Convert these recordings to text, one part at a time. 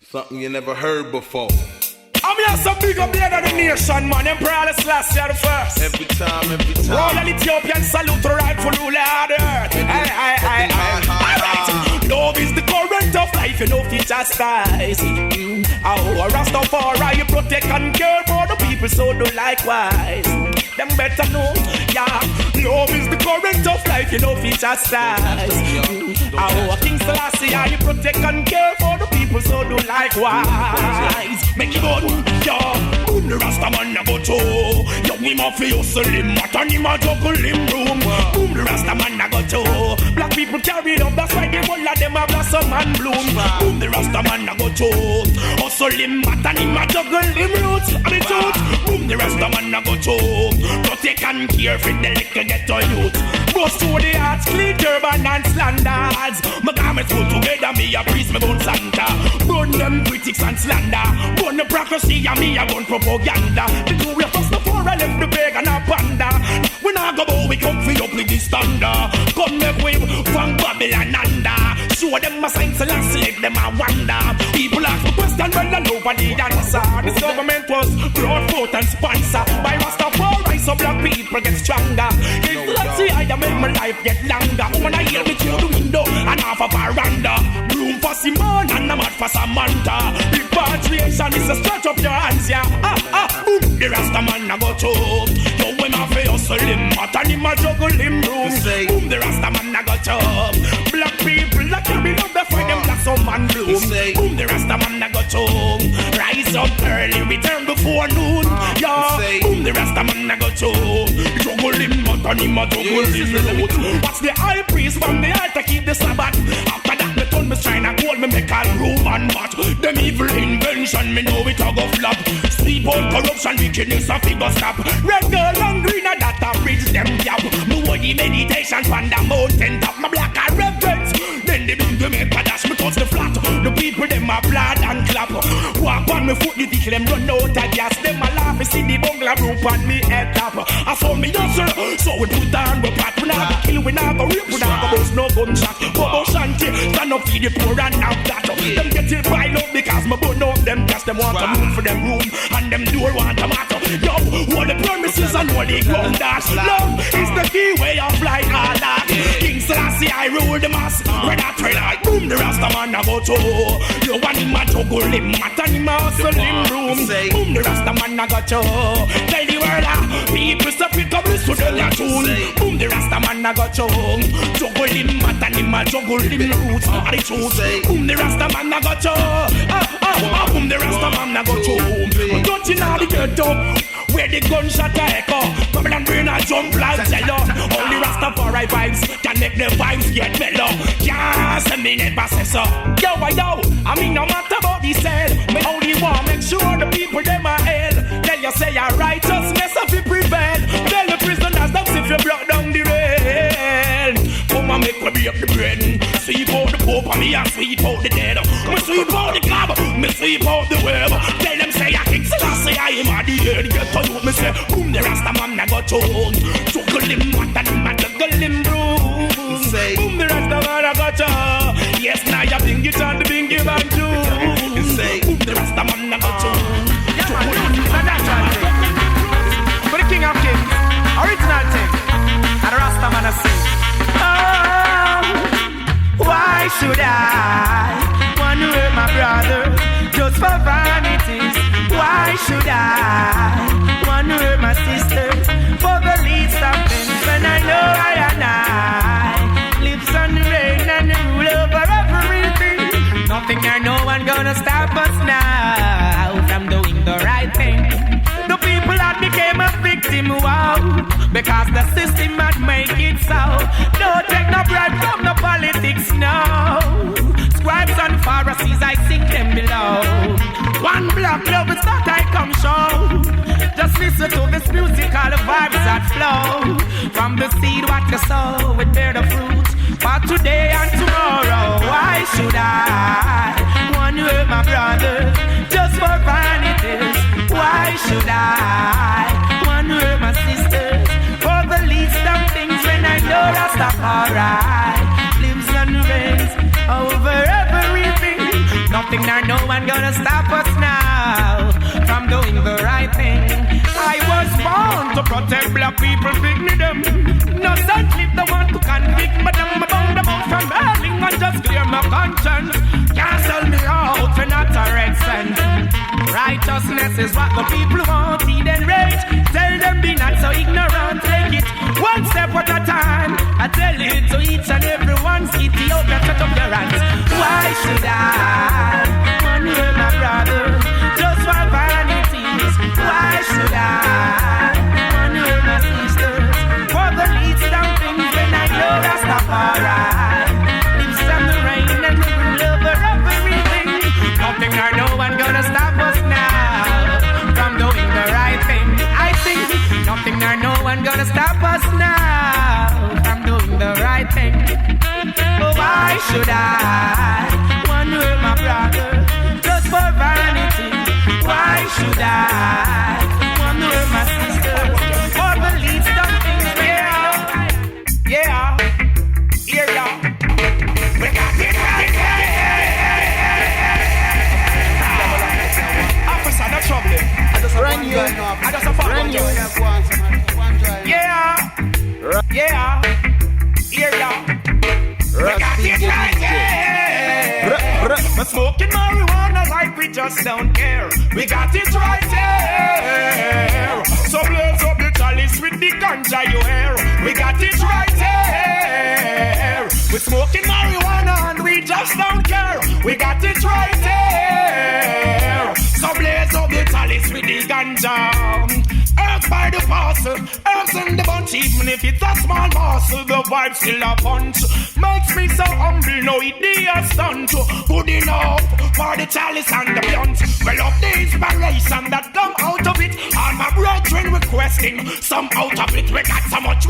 Something you never heard before. I'm here some big up the other nation, man. Emperor Selassie the first. Every time. Royal Ethiopian salute to rightful ruler of the earth. Aye. Alright. Love is the current of life, you know, it chastise. Oh, Rastafari, you protect and care for the people, so do likewise. Them better know, yeah. Love is the current of life, you know, it chastise. Oh, King Selassie, you protect and care for the people, so do likewise. Make it good, yeah. Boom, the Rasta man a go to. Yo, we mafia hustle him, what on him a juggle him room. Boom, the Rasta man a go to. Black people carry it up, that's why the whole of them a blossom and bloom. Boom, the Rasta man a go to. Hustle him, what on him a juggle him roots. And the truth, boom, the Rasta man a go to. Protect and care for the little ghetto youth. Bust to the hearts, clean turban and slanders. My garments put together, me a priest, me bone Santa. Burn them critics and slander. Burn the prophecy and me a gun propaganda. The two we first before I left the bag and a panda. When I go bow, we come for up with the standard. Come make way from Babylon under. Show them a sign to last, let them a wonder. People ask the question when they nobody answer. This government was brought forth and sponsored by Rastafari, so black people get stronger. Let's see I make my life get longer. When I hear me through the window and half a veranda. Room for Simon and a mad for Samantha. Repatriation is a stretch up your hands, yeah. Boom, the Rasta man a go to. Yo, when I feel hustle him, hot and him a juggle him room. Boom, the Rasta man a go to. Black people that carry love before them blossom and bloom. Boom, the Rasta man a go to. Rise up early, return before noon. Yeah, boom, the Rasta man a go to. Juggle him, hot and him a juggle him room. Watch the high priest from the altar keep the Sabbath. After that, me told me trying to call me make a room and match. Them evil invention, me know it a go flop. Sleep on corruption, wickedness a figure stop. Red girl and green a that a bridge them gap. Me want the meditation from the mountain top. My black a reverence. Then they bring to me a dash, me touch the flat. The people them a blood and clap. Walk on me foot, the tickle them run out of gas. Them a laugh, see the bungalow roof on me head top. I saw me hustle, so we put on the pot. We not go kill, we not go rape, we not go bust no gunshot. Bobo shanty, stand up for the poor and have that. Them get it pile up because me burn up them gas. Them want to move for them room and them door want to matter. Yo, all the promises and all the ground dash. Love is the key way of life, all that. King Selassie, I rule the mass. Red hot, boom, the Rasta man a go to. You want him a juggle him, mat and him a hustle him room. Boom, the Rasta man a go to. Tell the world, people stop it, come listen to the tune. Boom, the Rasta man a go to. Juggle him, mat and him a juggle him roots. Are the truth? Boom, the Rasta man a go to. Boom, the Rasta man a go to. Don't you know the ghetto where the gunshot a echo? Babylon brain a jump like jello. Only Rastafari vibes can make the vibes get mellow. Can't say me never say so. Yo, I mean no matter about the sale, me only want make sure the people them are hell. Tell you say your righteousness of it prevail. Tell the prisoners that if you block down the rail, come and make me be up the bread. Sweep out the pope and me and sweep out the dead. Me sweep out the club, me sweep out the web. Tell them say I King Selassie, I am at the head. Get to you, me say, boom, the Rasta man I got to. Juggle him, what and him, juggle him, bro. Boom, the Rasta man I got to. Yes, now you bring it on the bingy band too. Boom, the Rasta man I got to. For the King of Kings, original thing, and the Rasta man I sing. Why should I want to hurt my brother just for vanities? Why should I want to hurt my sister for the least of things when I know I and I lives on the rain and the rule over everything? Nothing or no one gonna stop us now from doing the right thing. The people that became a victim, wow, because the system had make it so. Don't take no bribe from the politics, no. Scribes and Pharisees, I sink them below. One black love is that I come show. Just listen to this musical vibes that flow. From the seed what you sow, it bear the fruit for today and tomorrow. Why should I want to hurt my brother just for vanities? Why should I want to hurt my sisters for the least of things when I know Rastafari lives and reigns over everything? Nothing nor no one gonna stop us now from doing the right thing. I was born to protect black people, dignity. No son live the one to convict, but I'm bound about from burning and just clear my conscience. Can't sell me out for not a red cent. Righteousness is what the people want, see them rage. Tell them be not so ignorant, take it one step at a time. I tell it to each and every one, Ethiopia, shut up your hands. Why should I wonder my brother just for vanities? Why should I wonder my sisters for the least down things when I know that's not alright? Lives on the rain and we will love everything. Nothing or no one gonna stop us now from doing the right thing. I think nothing or no one gonna stop us now from doing the right thing. Oh, why should I wonder my brother just for vanity? Why should I wonder my sister for the least of things? Yeah, we got it right. Officer, no trouble. I just a phone. Yeah. We got it right, yeah. We're smoking marijuana like we just don't care. We got it right there. So blaze up the chalice with the ganja you hear. We got it right there. We're smoking marijuana and we just don't care. We got it right there. So blaze up the chalice with the ganja. Earth by the parcel, earth in the bunch. Even if it's a small parcel, the vibe still a punch. Makes me so humble, no idea stunt. Good enough for the chalice and the blunt. Well up the inspiration that come out of it. All my brethren requesting some out of it. We got so much,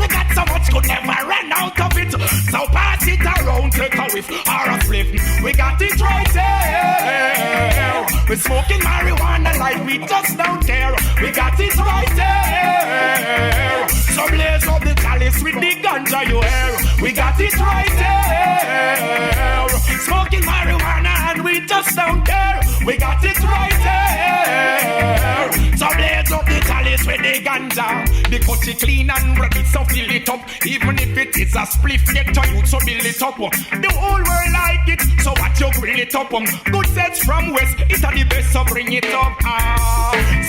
could never run out of it. So pass it around, take a whiff or a flip. We got it right there. We're smoking marijuana like we just don't care. We got it right there. So blaze up the chalice with the ganja you hear. We got it right there. Smoking marijuana and we just don't care. We got it right there. So blaze up the chalice with the ganja. The cut it clean and ready, so fill it up. Even if it is a spliff, get to you, so build it up. The whole world like it, so what you grill it up. Good sets from west, it's the best, so bring it up.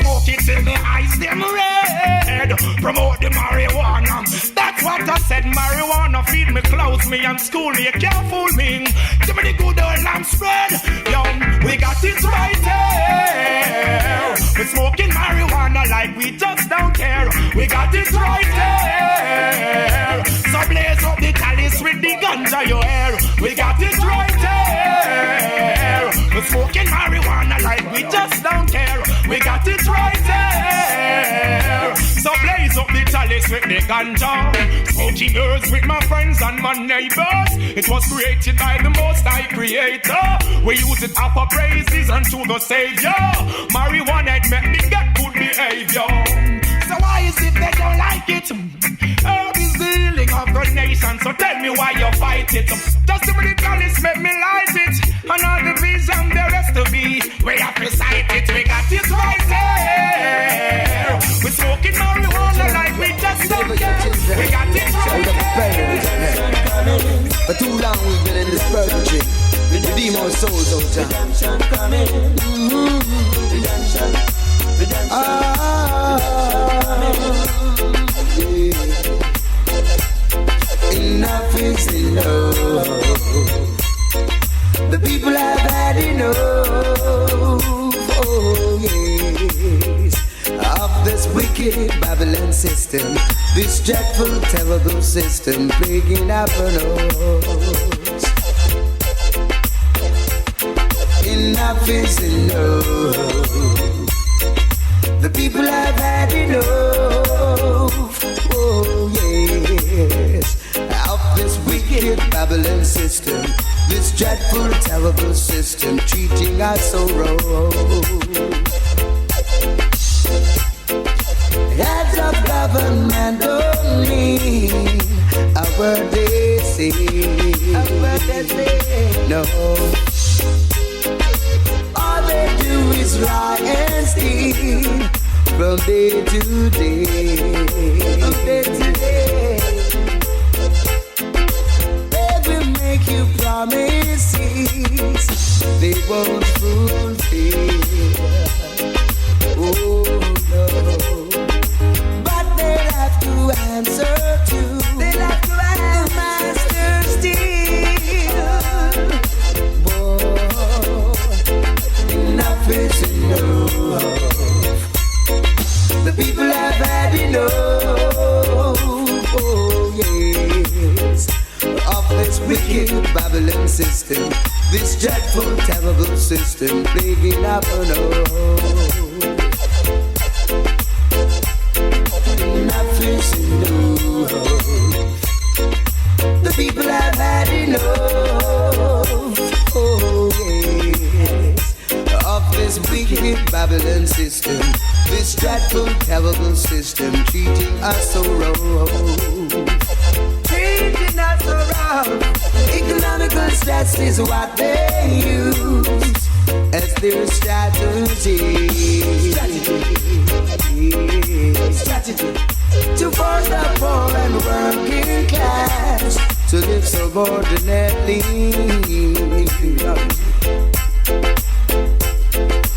Smoke it till the eyes them red. Promote the marijuana. That's what I said. Marijuana feed me, clothes me, and school me. You can't fool me. Give me the good old lamb spread. Yo, we got it right there. We're smoking marijuana like we just don't care. We got it right there. So blaze up the chalice with the ganja you hear. We got it right there. We're smoking marijuana like we just don't care. We got it right there. So blaze up the chalice with the ganja. Smoking herbs with my friends and my neighbors. It was created by the Most High Creator. We use it for praises unto the Savior. Marijuana it make me get good behavior. So why is it they don't like it? Herb is the healing of the nation. So tell me why you fight it. Just the chalice make me light it. And all the vision there has to be. We have to sight it. We got it right there. We're smoking marijuana like we just don't care. We got it right there. For too long we've been in this purgatory. Redeem our souls, oh John. Redemption coming. Redemption. Enough is enough. The people have had enough. Oh yes. Of this wicked Babylon system, this dreadful, terrible system plaguing our us. Enough is enough. The people have had enough. Oh yes. Of this wicked Babylon system, this dreadful, terrible system treating us so wrong. Heads of government only, a word they say, no. from day to day. From day to day. They will make you promises they won't fulfill. Oh no. But they'll have to answer to the master still. Whoa. Enough is enough. The people have had enough. Oh yes. Of this wicked Babylon system, this dreadful, terrible system plaguing up and enough is enough. The people have had enough. Oh yes. Of this wicked Babylon system, this dreadful, terrible system treating us so wrong. Treating us so wrong. Economical stats is what they use as their strategy. Strategy to force the poor and working class to live subordinately.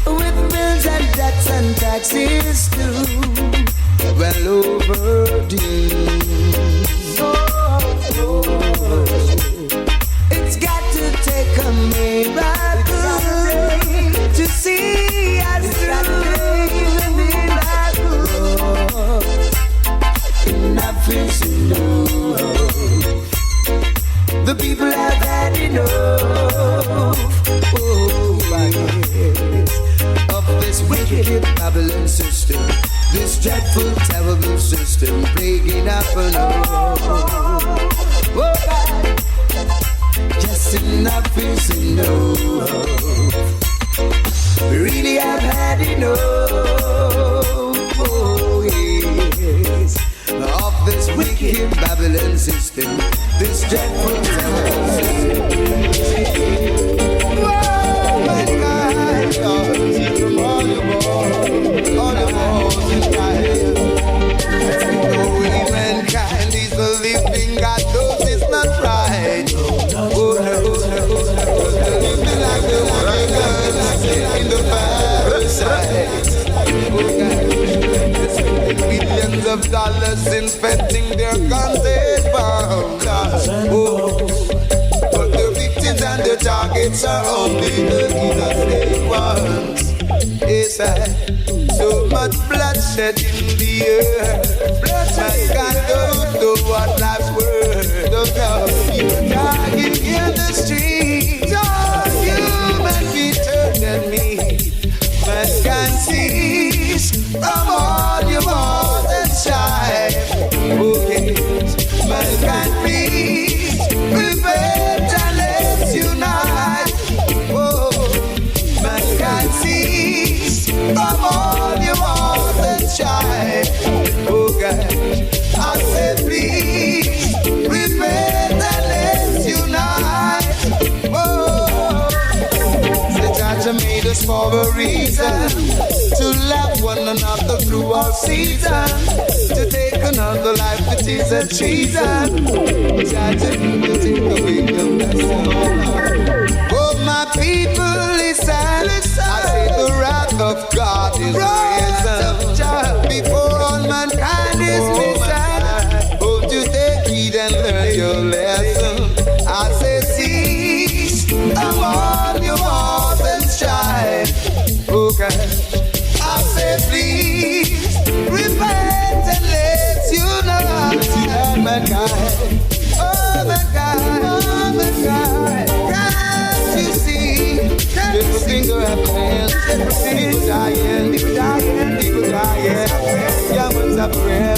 With bills and debts and taxes too well overdue. It's got to take a miracle to see us through. Enough is enough. The people have had enough. Oh, yes. Of this wicked Babylon system, this dreadful, terrible system plaguing up and oh, just enough is enough. We really have had enough. Oh, yes. Of this wicked Babylon system, this dreadful, terrible system. Whoa, my God, from all your walls and trials. Mankind is the living God, knows it's not right. Oh, no. Living like the world in the parasite. Oh, God. Billions of dollars inventing their guns and bombs. Oh, but the victims and the targets are only the innocent ones. Yes, so much bloodshed in the air. Mankind don't know what life's worth. Don't know. Dying in the streets, all human beings turn at me. Mankind sees from all your wars and shine. Oh yes, mankind please repent and let's unite. Oh, mankind sees from all your wars and shine. Oh God, I say please repent and let's unite. Oh, the judge made us for a reason, to love one another through all seasons, to take another life, it is a treason. Judge to take away your blessing. Oh my people, listen. I say the wrath of God is risen before all mankind is missing. Won't you take heed and learn your lesson? I say cease from all your wars and strife. Okay. I say please repent and let's unite. Mankind, oh mankind, oh mankind. Can't you see? Little things are happening. People dying, people dying, people dying. Young ones suffering.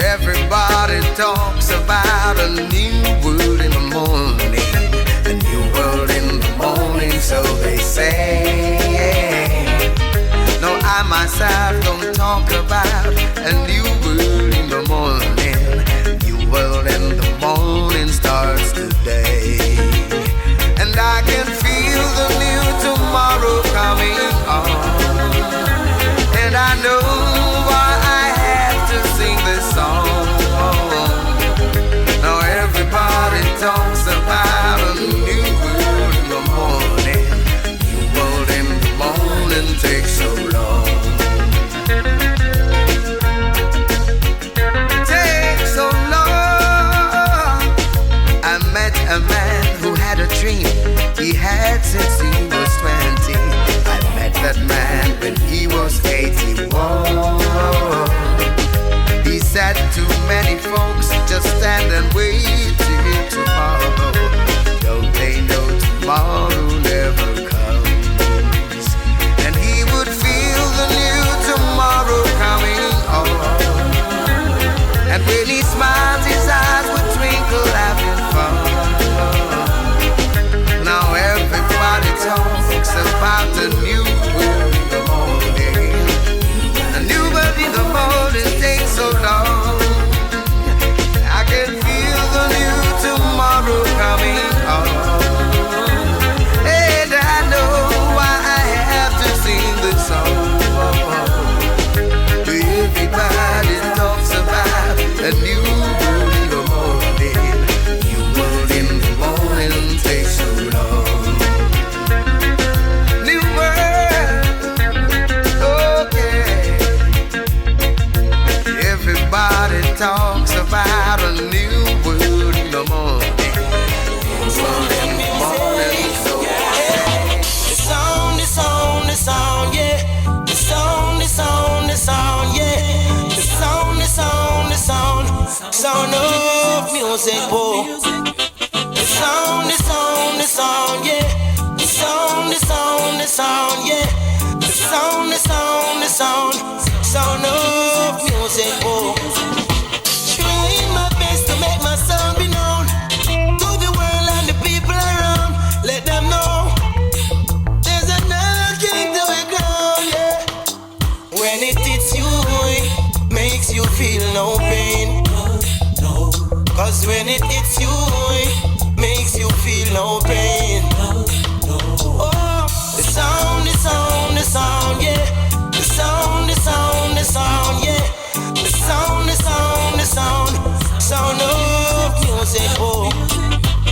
Everybody talks about a new world in the morning, a new world in the morning, so they say. No, I myself don't talk about a new world in the morning. New world in the morning starts today. And I can feel the new tomorrow coming on. And I know why I have to sing this song. Now everybody talks about a new world in the morning. New world in the morning takes so long. Takes so long. I met a man who had a dream he had since he was 20. I met that man when he was 81. He said too many folks just stand and wait till tomorrow. Don't they know tomorrow never comes? And he would feel the new tomorrow coming on. And when he smiles, his eyes would twinkle, having fun. Now everybody talks about a new world in the morning. A new world in the morning takes so long. I can feel the new tomorrow coming on. And I know why I have to sing this song. Everybody talks about a new world in the morning. New world in the morning takes so long. New world, okay. Everybody talks about a new world in the morning. New world in the morning, so The sound, the sound, the sound, yeah. The sound, the sound, the sound, yeah. The sound, the sound, the sound, sound of music, boy. The sound, the sound, the sound, yeah. The sound, the sound, the sound, yeah. The sound, the sound, the sound, sound of music, boy. Trying my best to make my sound be known to the world and the people around. Let them know there's another king to be crowned, yeah. When it hits you, it makes you feel no pain. Cause when it hits you, it makes you feel no pain. Oh, the sound, the sound, the sound, yeah. The sound, the sound, the sound, yeah. The sound, the sound, the sound, sound of music, oh.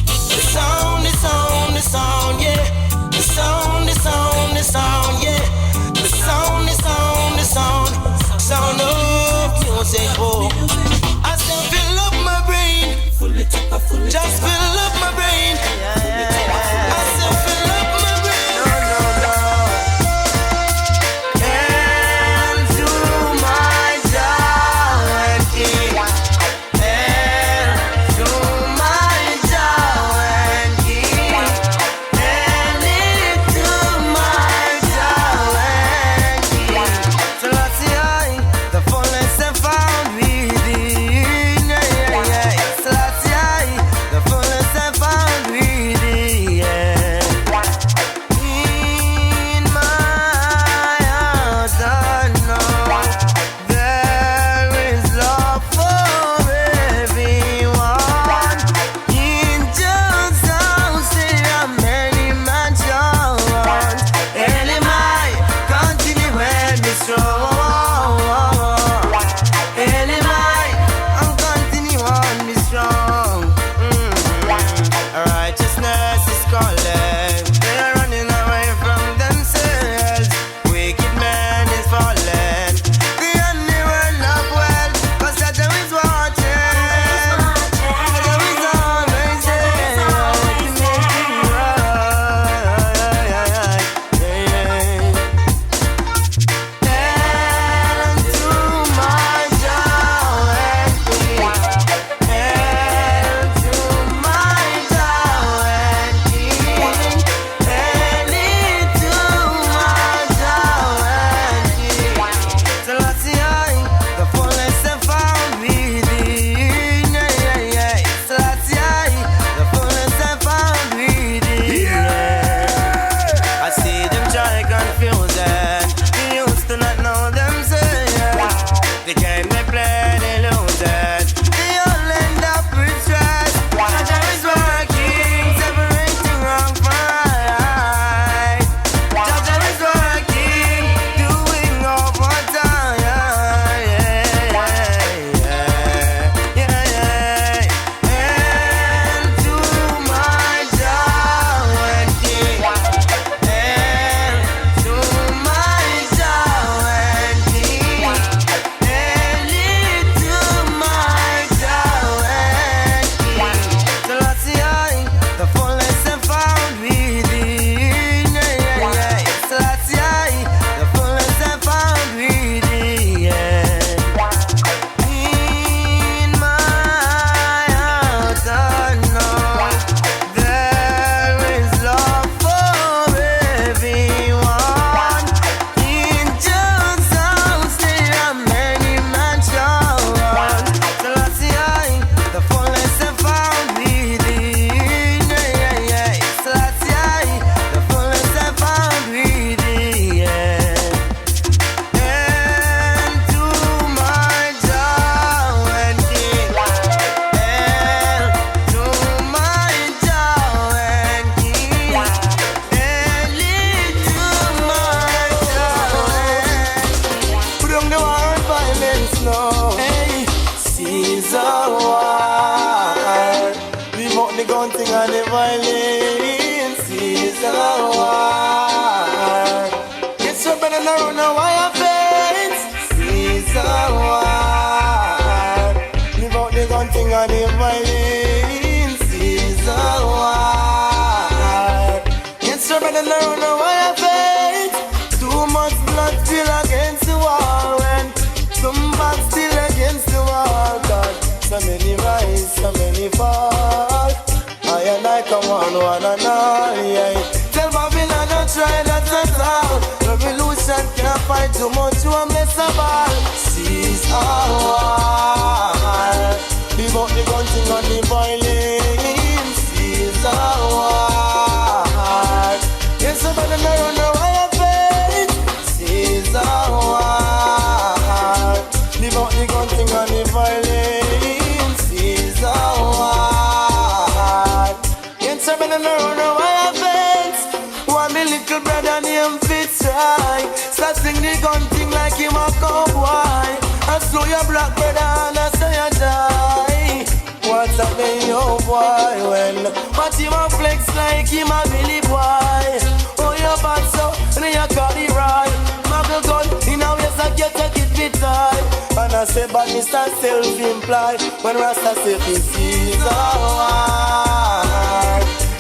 The sound, the sound, the sound, yeah. The sound, the sound, the sound, yeah. The sound, the sound, the sound, sound of music, oh. I still fill up my brain, just fill up my brain. I still fill up my brain. And to my Jah and King, and to my Jah and King, and into my Jah and King. Selassie, the fullness and found within. Selassie, the fullness and found within. In my heart I know there is love for everyone. Angels house there are many mansions. And in my continue when be strong. And in my continue on be strong. Righteousness is calling. They are running away from themselves. Wicked man is falling. The only one love well, 'cause Satan is watching. Satan is always there to make it right. And to my Jah and King, and to my Jah and King, and into my Jah and King. Selassie, the fullness and found within. Selassie, the fullness and found within. I see them try confusing. They used to not know themselves. The game they play, they lose violence now. Hey, Sizzla war. We want the gun thing and the violence. Sizzla war. Get so better than run a wire fence. Sizzla war. We want the gun thing and the violence. Sizzla war. Get so better than run a wire fence. Too much blood still against the wall, and some bad still against the wall. God, so many rise, so many fall. I and I come on one and all. Yeah. Tell Babylon don't try, that's not all. Revolution can't fight too much, you won't mess up all. Sizzla war. We want the gun thing on the violence. Sizzla war. Yes, somebody may run the wire fence. Sizzla war. We want the gun thing on the violence. Sizzla war. Yes, somebody may run the wire fence. One me little brother named Fitzroy. Start sing the gun thing like him a cowboy. And slow your black brother and I say you die. What's happening, yo boy? When watch him a flex like him a Billy boy. Oh, you bad so, and then you got it right. Muggle gun, in a ways like you take it bit tight. And I say, but Mr. Self-implied. When Rasta say, this is war.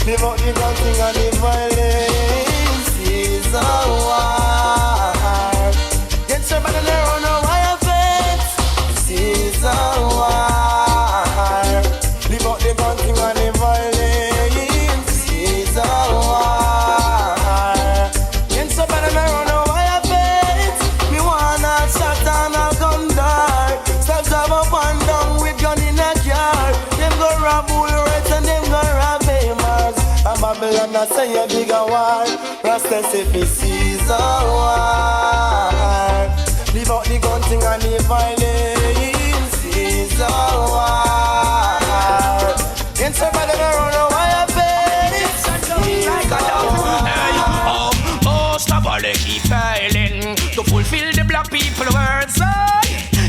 Live out the gun thing and the violence. Sizzla war. Get somebody there on a wire fence. Sizzla war. Live out the gun thing and the violence. Sizzla war. Get somebody there on a wire fence. Me wanna shot and a gun die. Stop drive up and down with gun in a car. Them go rob Woolworths and them go rob Amers. And Babylon I say a bigger war. Rasta say fi Sizzla war. Leave out the gun thing and the violence. Sizzla war. Ain't somebody that run a wire fence. Most of all they keep failing to fulfill the black people words.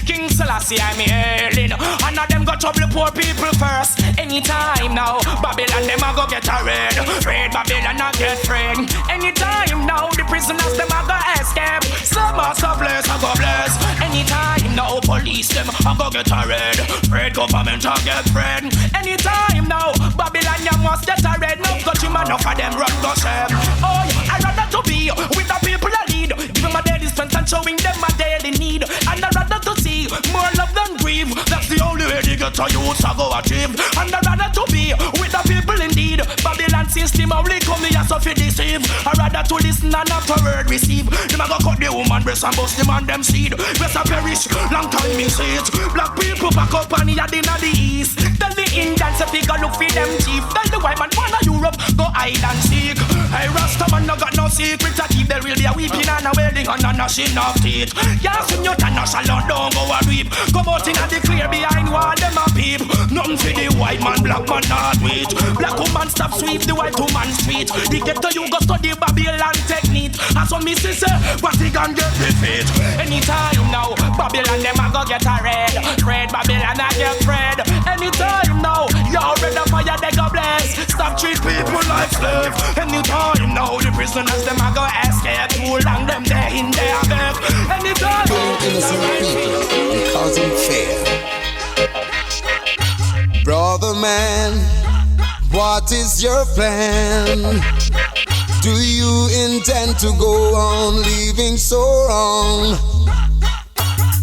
King Selassie I'm hailing. And of them got trouble poor people first. Anytime now Babylon them a go get a red. Red Babylon a get friend. Anytime now the prisoners them a go escape. Some are so blessed a go bless. Anytime now police them a go get a red. Red government a get friend. Anytime now Babylon you must get a red. No got him enough of them run go shame. Oh I'd rather to be with the people I lead. Give them a daily strength and showing them a daily need. And I'd rather to see more love than grief. That's the only way they get a youth to go achieve. And I'd rather to be with the people indeed. Babylon system only come here so fi deceive. I'd rather to listen and after word receive. Them a go cut the woman breast and bust the man them seed. Rest a perish, long time me see it. Black people back up and here in the east. Tell the Indians if they go look for them chief. Tell the white man wanna Europe go hide and seek. Hey Rasta man no got no secret to keep. There will be a weeping and a wailing and a gnashing of teeth. Yeah, soon you can national don't go and weep. Come out in and declare behind wall them a peep. Nothing for the white man, black man not wait. Black woman stop sweep the white woman street. They get to you go study Babylon technique. As one missus say, what he can get defeat. Anytime now, Babylon them a go get a red. Red Babylon a get red. Anytime now, y'all red the fire they go bless. Stop treat people like slave. Anytime now, the prisoners them a go escape. Too long them there in their bed. Anytime. Killing innocent people and causing fear. Brother man, what is your plan? Do you intend to go on living so wrong?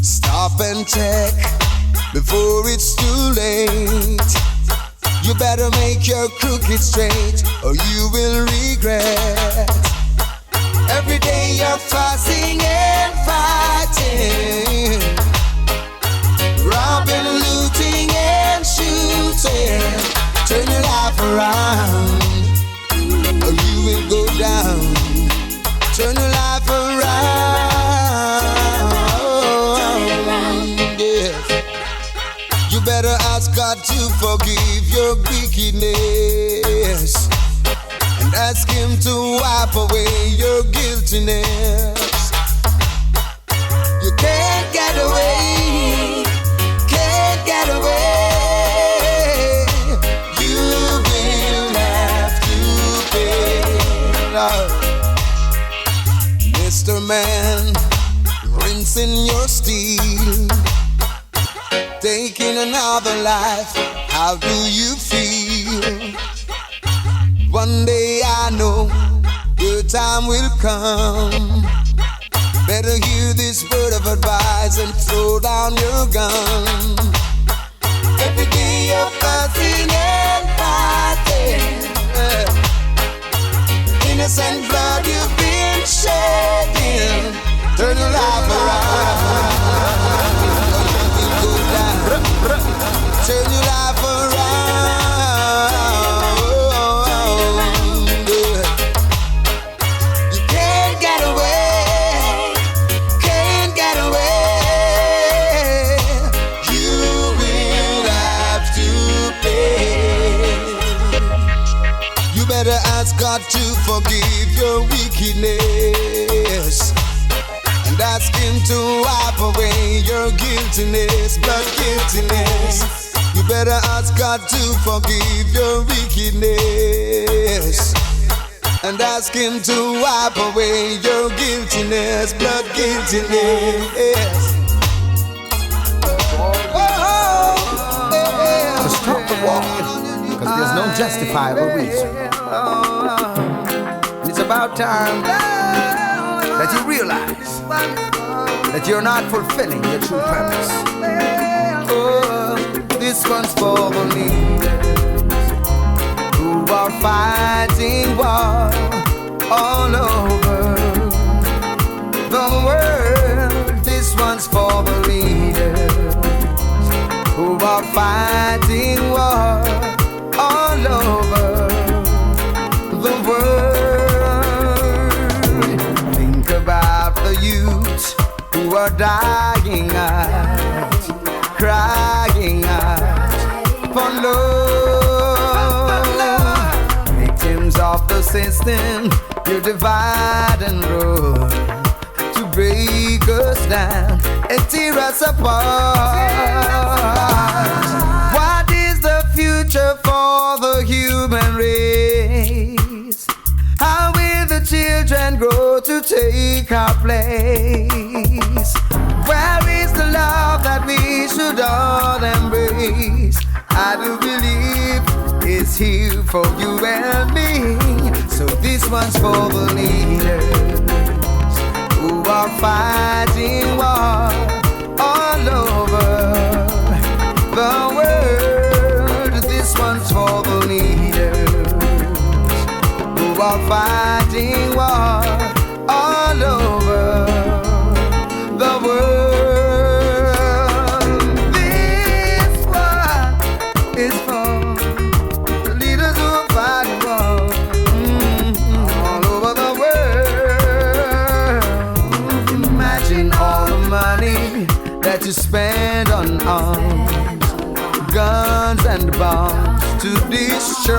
Stop and check before it's too late. You better make your crooked straight or you will regret. Every day you're fussing and fighting, robbing, looting and shooting. Turn your life around or you will go down. Turn your life around, yes. You better ask God to forgive your wickedness and ask Him to wipe away your guiltiness. You can't get away man, rinsing your steel, taking another life. How do you feel? One day I know your time will come. Better hear this word of advice and throw down your gun. Every day you're fussing and fighting, innocent blood you've been shedding. Turn your life around. Turn your life around. You can't get away. Can't get away. You will have to pay. You better ask God to forgive your wickedness, and ask Him to wipe away your guiltiness, blood guiltiness. You better ask God to forgive your wickedness, and ask Him to wipe away your guiltiness, blood guiltiness. To stop the war, because there's no justifiable reason. It's about time that you realize that you're not fulfilling your true purpose. Oh, this one's for the leaders who are fighting war all over the world. This one's for the leaders who are fighting war all over the world. Think about the youth who are dying out, crying out for love. Victims of the system, you divide and rule to break us down and tear us apart. What is the future for the human race? How will the children grow to take our place? Where is the love that we should all embrace? I do believe it's here for you and me. So this one's for the leaders who are fighting war all over the world. This one's for the leaders who are fighting war all over the world. This one is for the leaders who are fighting war all over the world. Imagine all the money that you spend on arms, guns and bombs to destroy.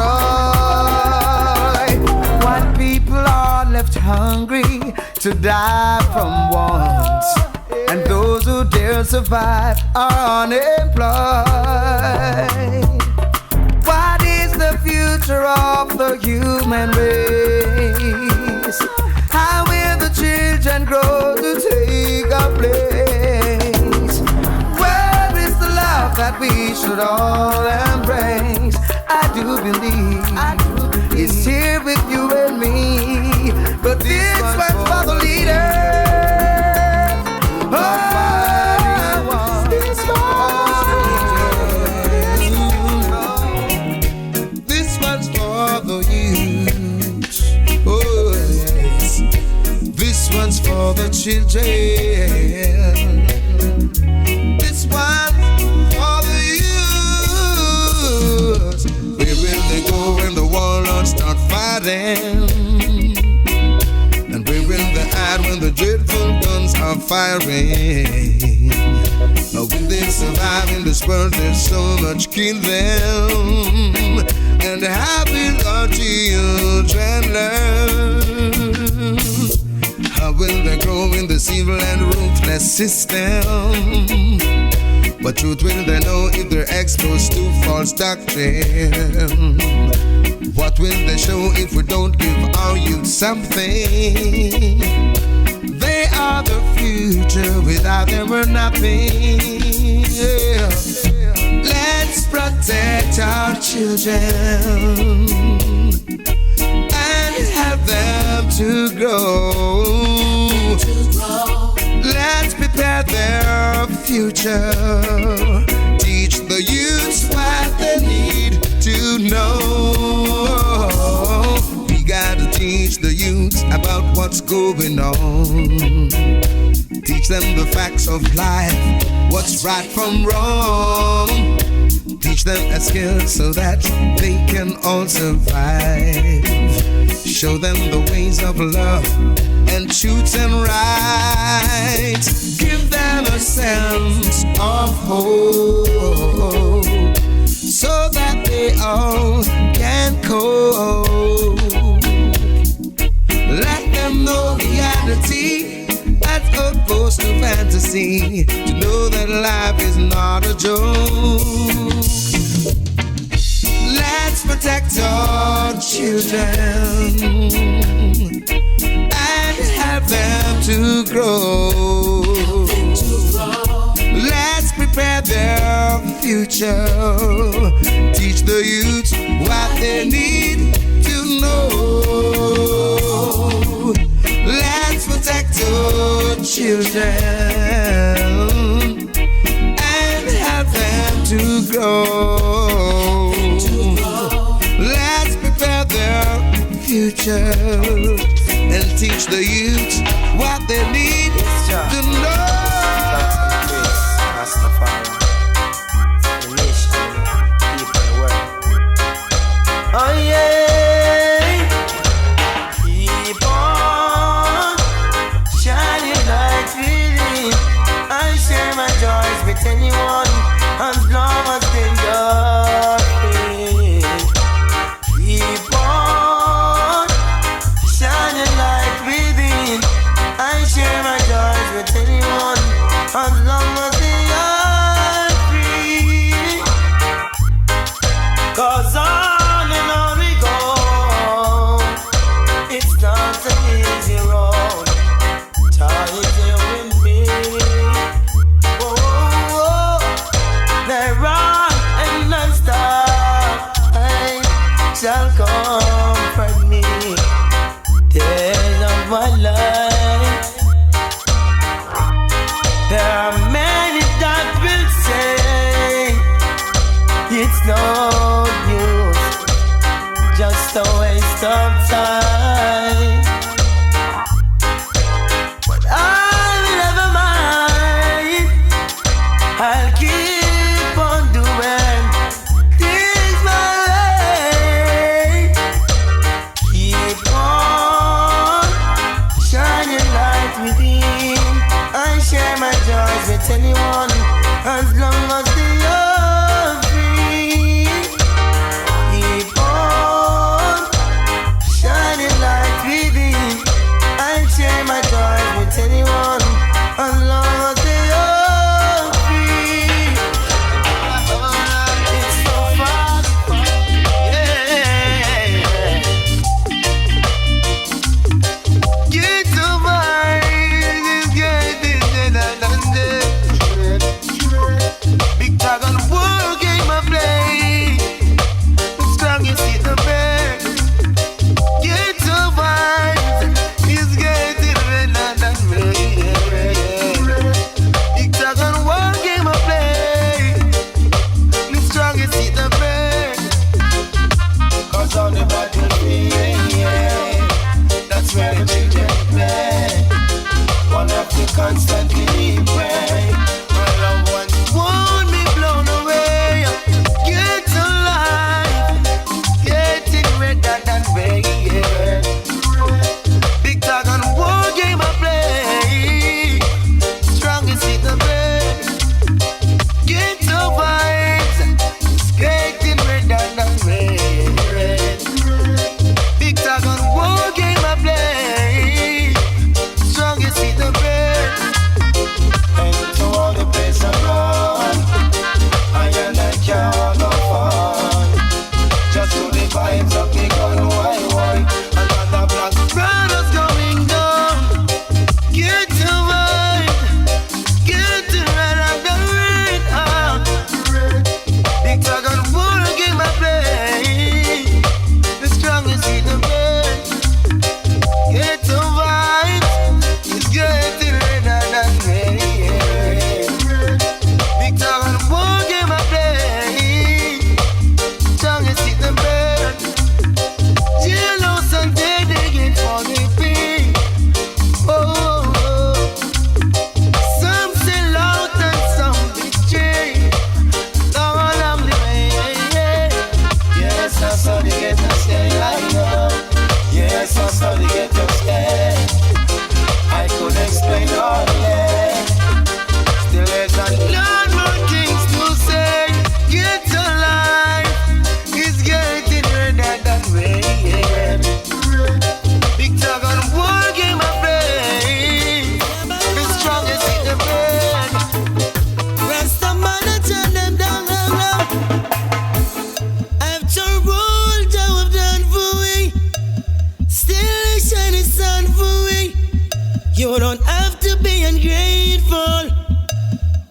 While people are left hungry to die from want, and those who dare survive are unemployed. What is the future of the human race? How will the children grow to take our place? Where is the love that we should all embrace? I do believe it's here with you and me. But this one's for the leaders. Oh, this one's for the youth. Oh, yes. This one's for the children. This one's for the youth. Where will they go when the warlords start fighting? And where will they hide when the dreadful guns are firing? How will they survive in this world? There's so much killing. And how will our children learn? How will they grow in this evil and ruthless system? What truth will they know if they're exposed to false doctrine? What will they show if we don't give our youth something? They future. Without them we're nothing. Yeah. Let's protect our children and help them to grow. Let's prepare their future. Teach the youths what they need to know. We gotta teach the youths about what's going on. Teach them the facts of life, what's right from wrong. Teach them a skill so that they can all survive. Show them the ways of love and truth and rights. Give them a sense of hope so that they all can cope. Let them know reality as opposed to fantasy, to know that life is not a joke. Let's protect our children and help them to grow. Let's prepare their future. Teach the youth what they need to know. Let's protect our children and help them to grow. Let's prepare their future and teach the youth what they need to know. Oh yeah, keep on shining light within. I share my joys with anyone as long as they got me. Keep on shining light within. I share my joys with anyone as long as they are free. 'Cause on and on we go. It's not an easy road. Time is here with me. Oh, oh, oh. They run and non-stop. I shall comfort me. Days of my life. There are many that will say it's no use, just a waste of time. But I'll never mind. I'll keep on doing things my way. Keep on shining light within. I share my joys with anyone as long as they are free. Keep on shining light within. I share my joys with anyone as long as they are free. It's so fast, yeah. Get to mine, get it,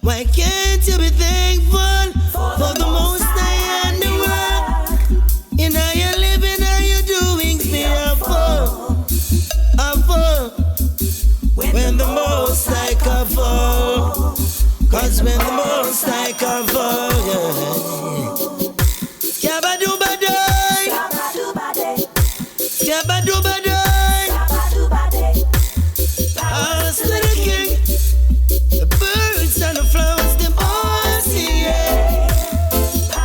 Why can't you be thankful for the most high and the world? In how you living, how you doing, be a fool. When the most high can fall, 'cause when the most high can fall, yeah. Skabadoo-ba-day, skabadoo-ba-day, pass to the king. The birds and the flowers, them all sing, yeah.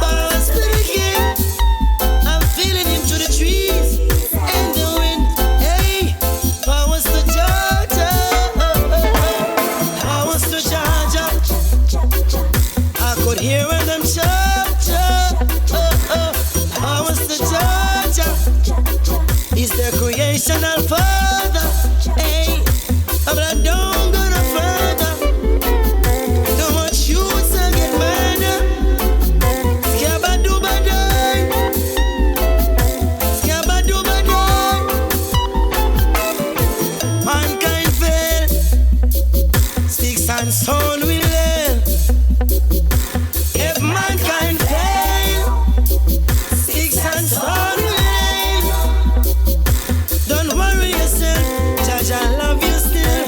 Pass to the king. I'm feeling him through the trees and the wind. Hey, powers to Georgia, powers to Georgia. I could hear when them shout, powers to Georgia. He's the creational father. Hey, but I don't go no further. Don't want you to get murdered. Skabadoo-ba-day, skabadoo-ba-day. Mankind fail, sticks and stone will fail. If mankind fail, sticks and stone will fail. Don't worry yourself, Judge, I love you still.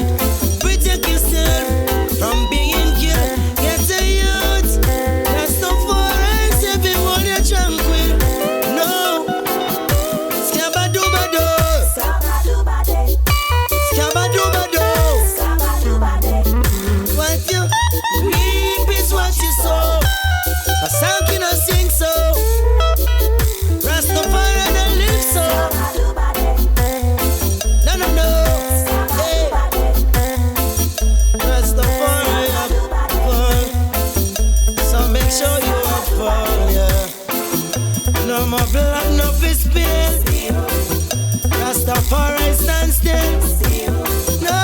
Protect yourself from being killed. Get a youth, that's not for us. Everyone you're tranquil. No, skabadoo-ba-do, skabadoo-ba-do. What you reap is what you sow. A sound cannot sing so. Rastafari don't live so. No. Hey. Rastafari up fall. So make sure you up fall, yeah. No more blood, no fist spill. Rastafari stand still. No.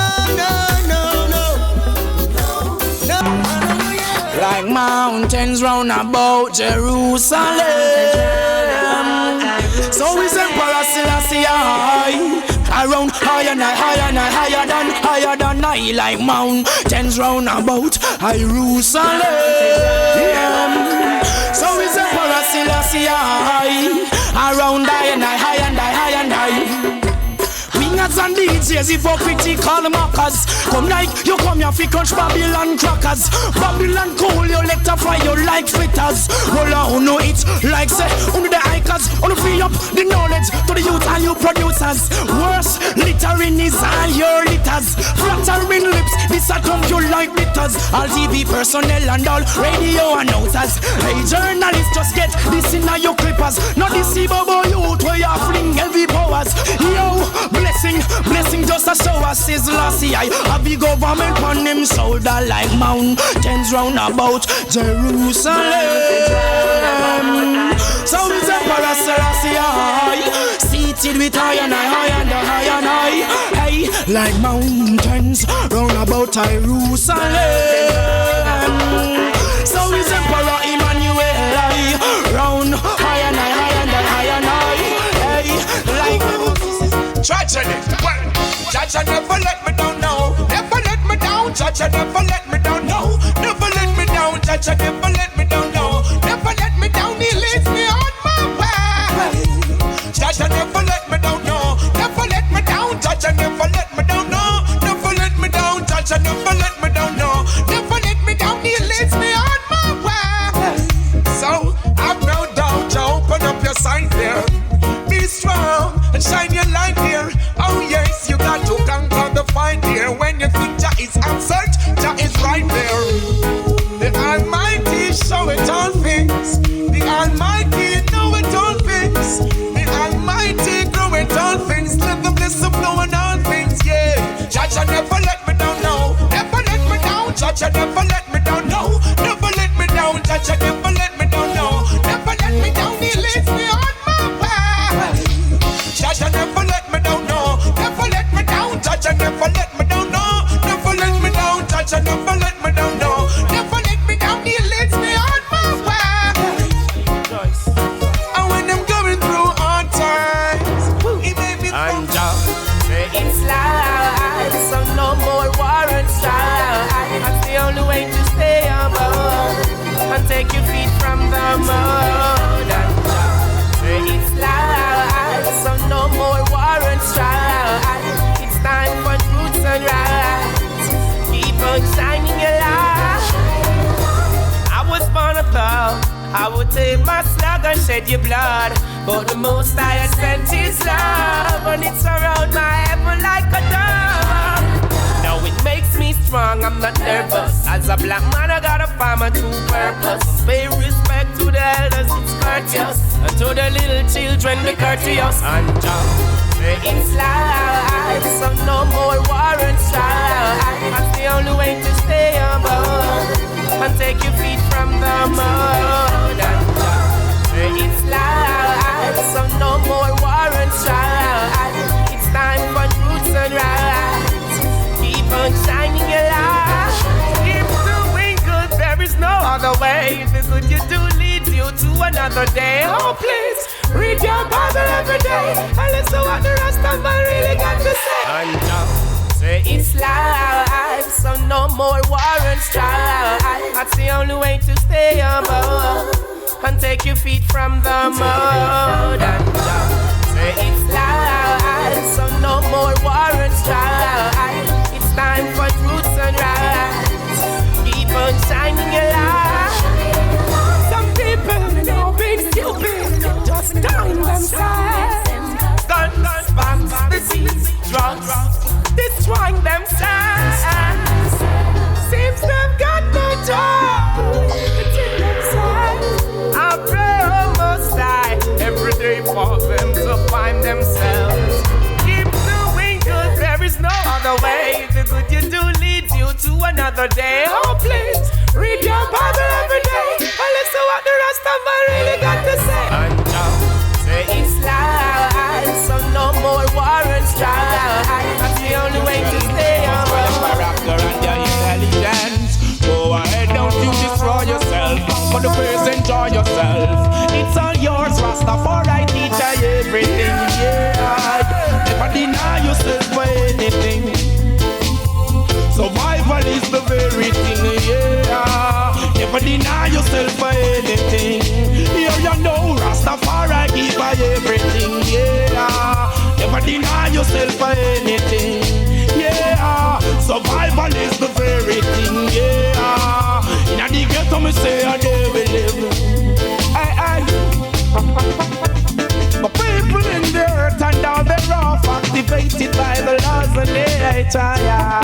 Like mountains round about Jerusalem. So is Emperor Selassie high. Around higher than I. Like mountains round about Jerusalem. So is Emperor Selassie high. Around higher than I. Wingers and DJs, hypocritical mockers. Come like you come here fi crunch Babylon crackers. Babylon cool, you let her fry you like fritters. Roll on, no it like say, under the hikers. On free up the knowledge to the youth and you producers. Worse, littering is all your litters. Flattering lips, this a come you like bitters. All TV personnel and all radio announcers. Hey journalists, just get this in your clippers. Not this bobo youth where you fling heavy powers. Yo, blessing just a show us Sizzla see I big government on him shoulder like mountains round about Jerusalem. So is Emperor Selassie high, seated with high and high. Hey, like mountains round about Jerusalem. So is Emperor Emmanuel high, round high and high. Hey, like Tragedy, well, Judge, never let me down, no. Never let me down, Judge, never let me down, no. Never let me down, Judge, never let me down, no. Never let me down, he leads me on my way. Judge, never let me down, no. Never let me down, Judge, never let me down, no. Never let me down, Judge, never let me down, no. Never let me down, he leads me on my way. So, I've no doubt to open up your sight there. Be strong and shine your light here. Oh yes, you got to conquer the fight here. When you think Jah is absent, Jah is right there. The Almighty show it all things. The Almighty know it all things. The Almighty grow it all things. Let the blessing flow on all things, yeah. Jah never let me down, no. Never let me down, Jah never let me down, no. Never let me down, Jah never let me down, no. Never let me down, he leads me on my way. Jah never let me down, no. Never let me down, Jah never let me down, no. Never let me down, Jah never let me down, no. Never let me down, he leads me on my way. And when I'm going through hard times, he made me and say it's life, so no more war and strife. That's the only way to stay on mode. And say it's life, so no more war and strife. It's time for truth and right. Keep on shining your light. I was born a thug, I would take my slug and shed your blood, but the most I had sent is love, and it's around my heaven like a dove. Now it makes me strong, I'm not nervous. As a black man, I got a find my true purpose. Pay respect to the elders, it's courteous, and to the little children, be courteous. And say it's life, so no more war and strife. That's the only way to stay above and take your feet from the mud. And say it's life, so no more war and strife. It's time for truth and rights. Keep on shining your light. Keep doing good, there is no other way. The good you do leads you to another day. Oh please, read your Bible every day and listen what the rest of man really got to say. And say it's life, so no more war and strife. That's the only way to stay above and take your feet from the mud. And say it's life, so no more war and strife. It's time for truth and rights. Keep on shining your light. Some people know being stupid, just dying themselves. Guns, bombs, disease, drugs, destroying themselves. Seems they've got no joy within themselves. I pray almost die every day for them to find themselves. Keep doing good, there is no other way. The good you do leads you to another day. Oh please, read your Bible every day and listen what the rest of man really got to say. And say it's life, so no more war and strife. That's the only way to stay alive. And your intelligence, go ahead, don't you destroy yourself. For the first, enjoy yourself. It's all yours, Rastafari teach you everything. Yeah, never deny yourself for anything. Survival is the very thing. Yeah, never deny yourself for anything. Here you know, Rastafari give you everything. Yeah, never deny yourself for anything. Yeah, survival is the very thing. Yeah, in the ghetto me say I never live. Aye. The people in the earth and down the rough, activated by the laws of nature. Yeah,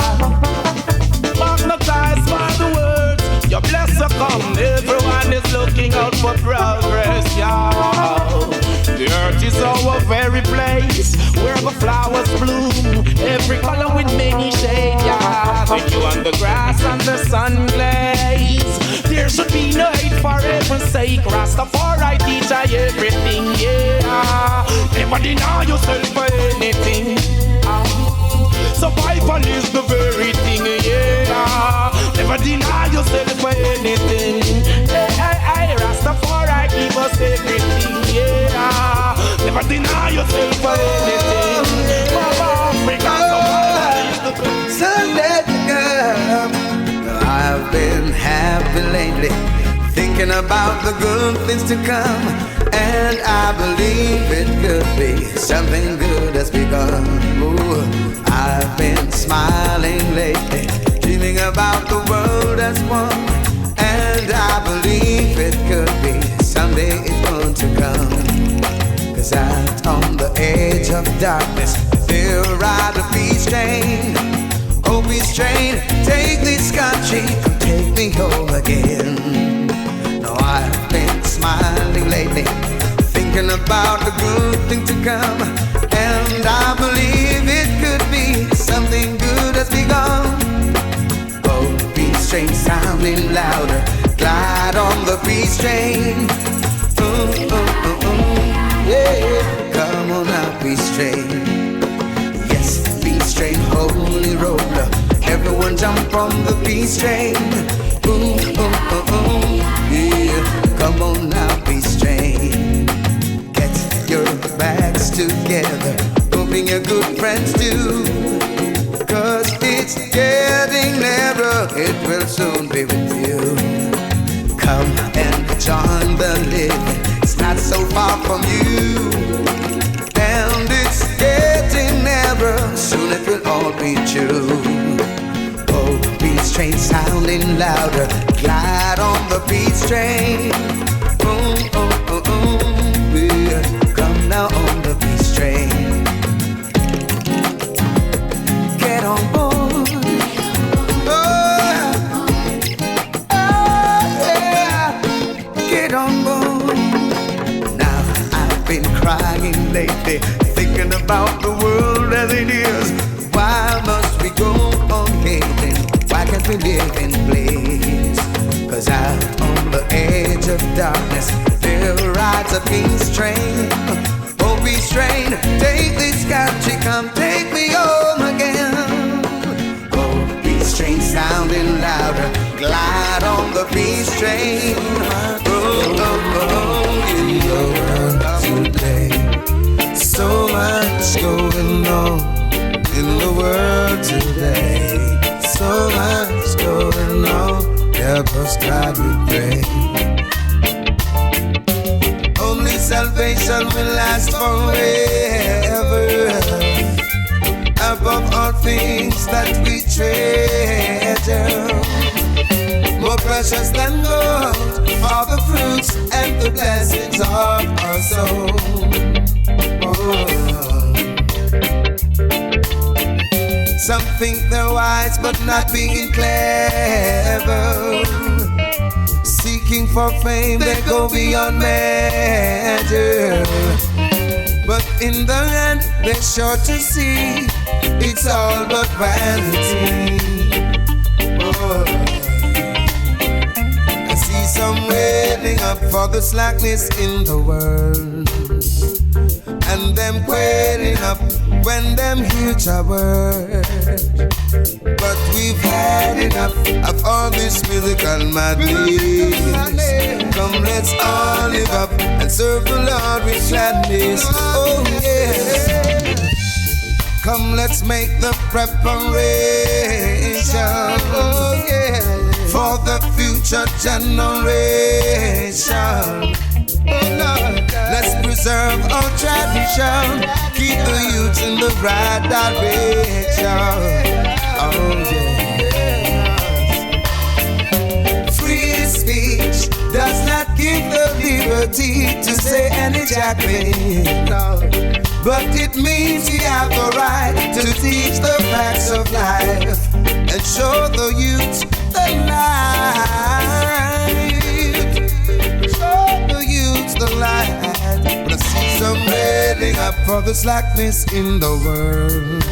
magnetized by the words, your blessing come. Everyone is looking out for progress. Yeah. The earth is our very place where the flowers bloom, every color with many shades. Yeah, with you on the grass and the sun glaze. There should be no hate for heaven's sake. Rastafari teach you everything. Yeah, never deny yourself for anything. Survival is the very thing. Yeah, never deny yourself for anything. Hey, Rastafari give us everything. Yeah, never deny yourself for anything. Sunday girl, I've been happy lately, thinking about the good things to come, and I believe it could be something good has begun. Ooh, I've been smiling lately, dreaming about the world as one, and I believe it could be someday it's going to come. 'Cause out on the edge of darkness, there ride a peace train. Oh, peace train, take this country, take me home again. No, I've been smiling lately, thinking about the good thing to come, and I believe it could be something good has begun. Oh, peace train sounding louder, glide on the peace train. Yeah, come on now, peace train. Yes, peace train, holy roller, everyone jump on the peace train. Yeah, come on now, peace train. Get your bags together, hoping your good friends do, 'cause it's getting nearer, it will soon be with you. Come and join the not so far from you. And it's getting nearer, soon it will all be true. Oh, peace train sounding louder, glide on the peace train. Oh, oh, oh, oh, yeah. Come now on the peace train. Get on board. Oh, yeah. Get on board. Now I've been crying lately, thinking about the world as it is. Why must we go on hating? Why can't we live in bliss? 'Cause out on the edge of darkness there rides a peace train. Oh, peace train, take this country, come take me home again. Oh, peace train sounding louder, glide on the peace train. Oh, oh, oh, in the world today, so much going on in the world today, so much going on. Help us, God, we pray. Only salvation will last forever. Above all things that we treasure, more precious than gold are the fruits and the blessings of our soul. Oh. Some think they're wise but not being clever. Seeking for fame, they go beyond measure. But in the end, they're sure to see it's all but vanity. Oh. I see some waiting up for the slackness in the world, and them waiting up when them huge a word. But we've had enough of all this musical madness. Come, let's all live up and serve the Lord with gladness. Oh yes. Come, let's make the preparation. Oh yeah. For the future generation. Oh Lord, let's preserve our tradition, keep the youth in the right direction. Oh yeah. Free speech does not give the liberty to say any jack thing, no. But it means we have the right to teach the facts of life and show the youth the light. The light, but I see some waiting up for the slackness in the world,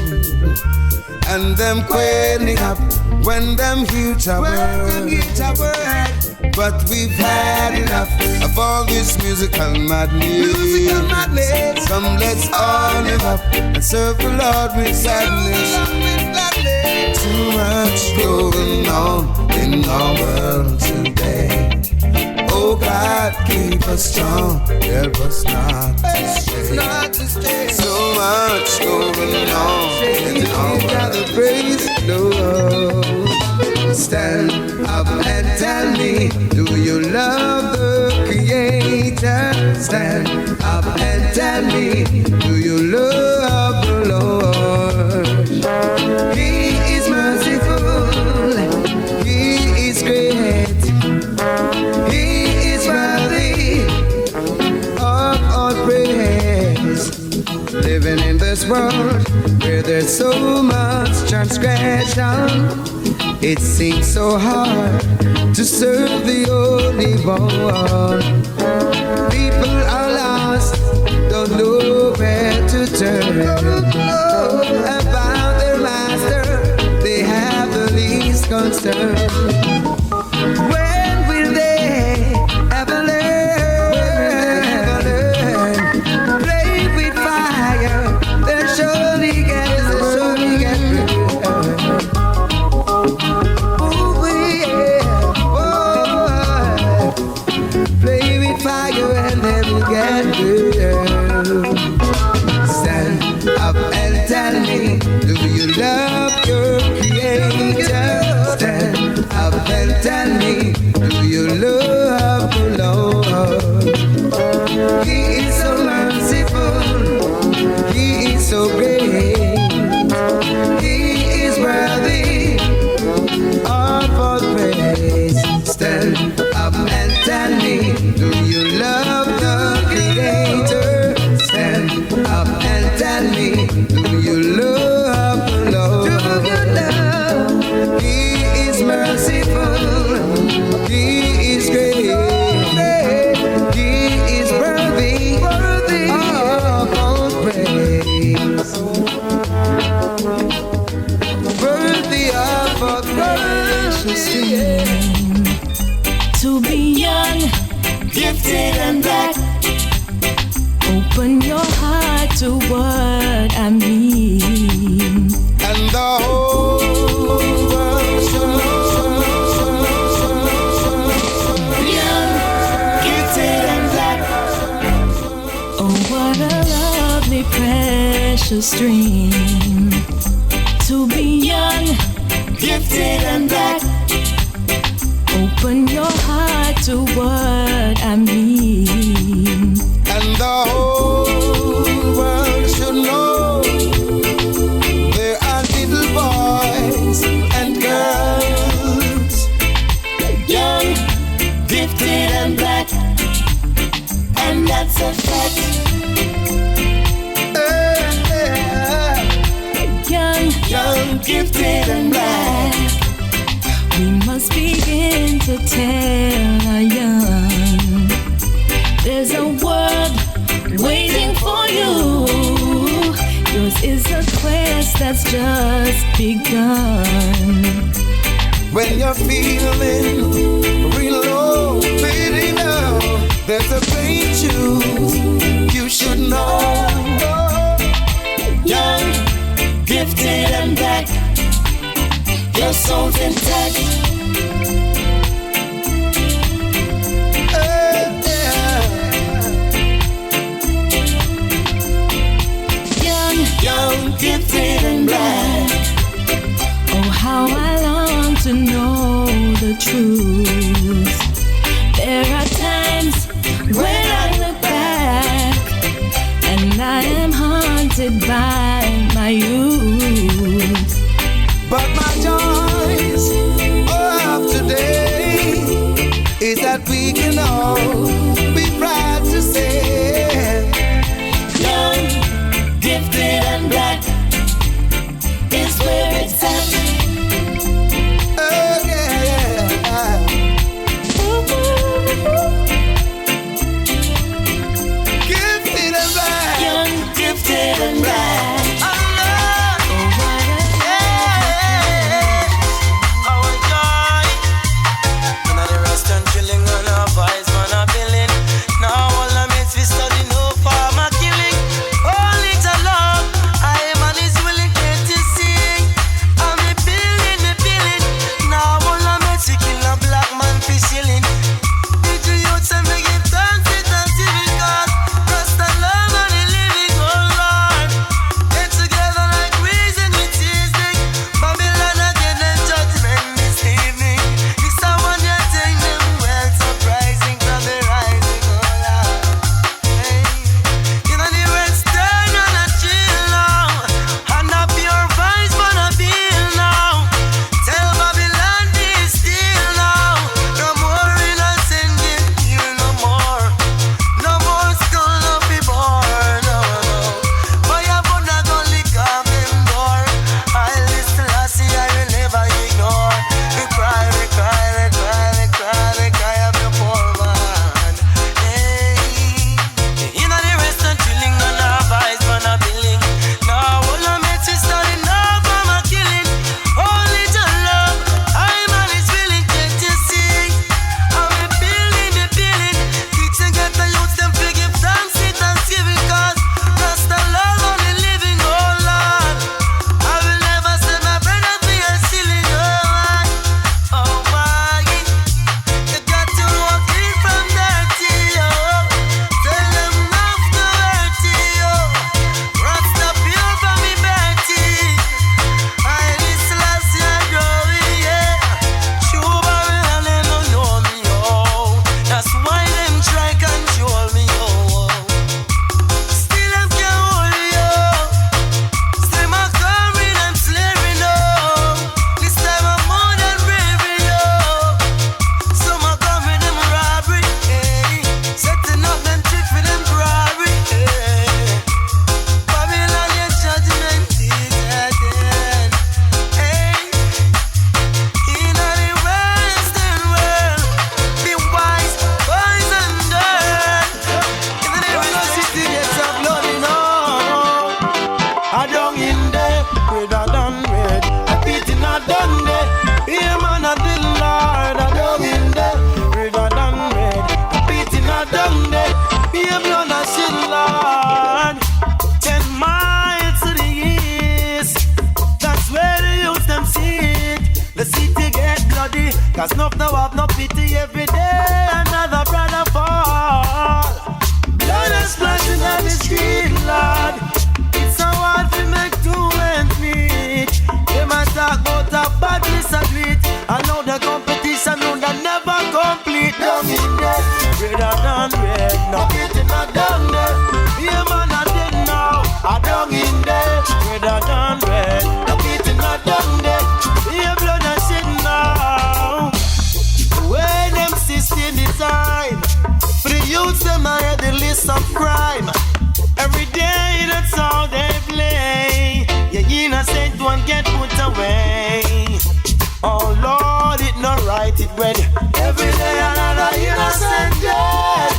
and them quailing up when them huge a word. But we've had enough of all this musical madness. Come, let's all live up and serve the Lord with sadness. Too much going on in our world today. Oh God, keep us strong, help us not to stay. So much going on in our world. Praise the Lord. Stand up and tell me, do you love the Creator? Stand up and tell me, do you love the Lord? He is merciful, He is great, He is worthy of all praise. Living in this world where there's so much transgression, it seems so hard to serve the only one. People are lost, don't know where to turn. About their master, they have the least concern. When will they ever learn? Play with fire, they'll surely get Play gifted and black. Open your heart to what I mean. And the whole world should know. Young, gifted and black. Oh, what a lovely, precious dream. To be young, gifted and black. Open your heart to what I mean. And the whole world should know. There are little boys and girls, Young, gifted and black. And that's a fact. Young, gifted and black. We must begin to tell our young there's a world waiting for you. Yours is a quest that's just begun. when you're feeling real low, feeling low. There's a great truth you should know. Young, gifted and black, your soul's intact. Young, gifted and black. Oh, how I long to know the truth. There are times when I look back and I am haunted by my youth. But my joys of today is that we can all be proud to say, young, gifted and black is where it's at. oh yeah. Gifted and black. Young, gifted and black. Our joy. And the rest and chilling on our vibes, man, I feel it. Cause enough now have no pity every day. Another brother fall. Blood is splashing on the street, Lord. It's so hard to make two ends meet. They might talk about a badness of it. I know the competition will never complete. Down in there, redder than red. No getting a down there. Yeah, man, I didn't know. I down in there, redder than red. No getting a down there. Yeah, blood and shit now. When them system design for the youths, them I had the list of crime. Every day that's all they play. Your innocent one get put away. Oh Lord, it not right, it red. Every day another innocent dead.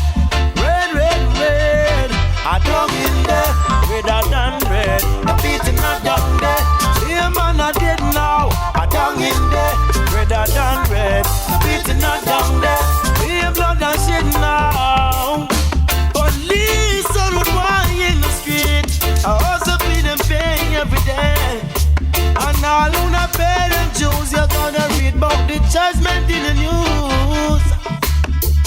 Red, red, red. I dug in there, redder than red. The beating not down there. Yeah, man, I did now. I dug in there, redder than red. The beating not down there. Yeah, blood and shit now. Police on in the street. I also feel them paying every day. And all who not pay them Jews, you're gonna read about the judgment in the news.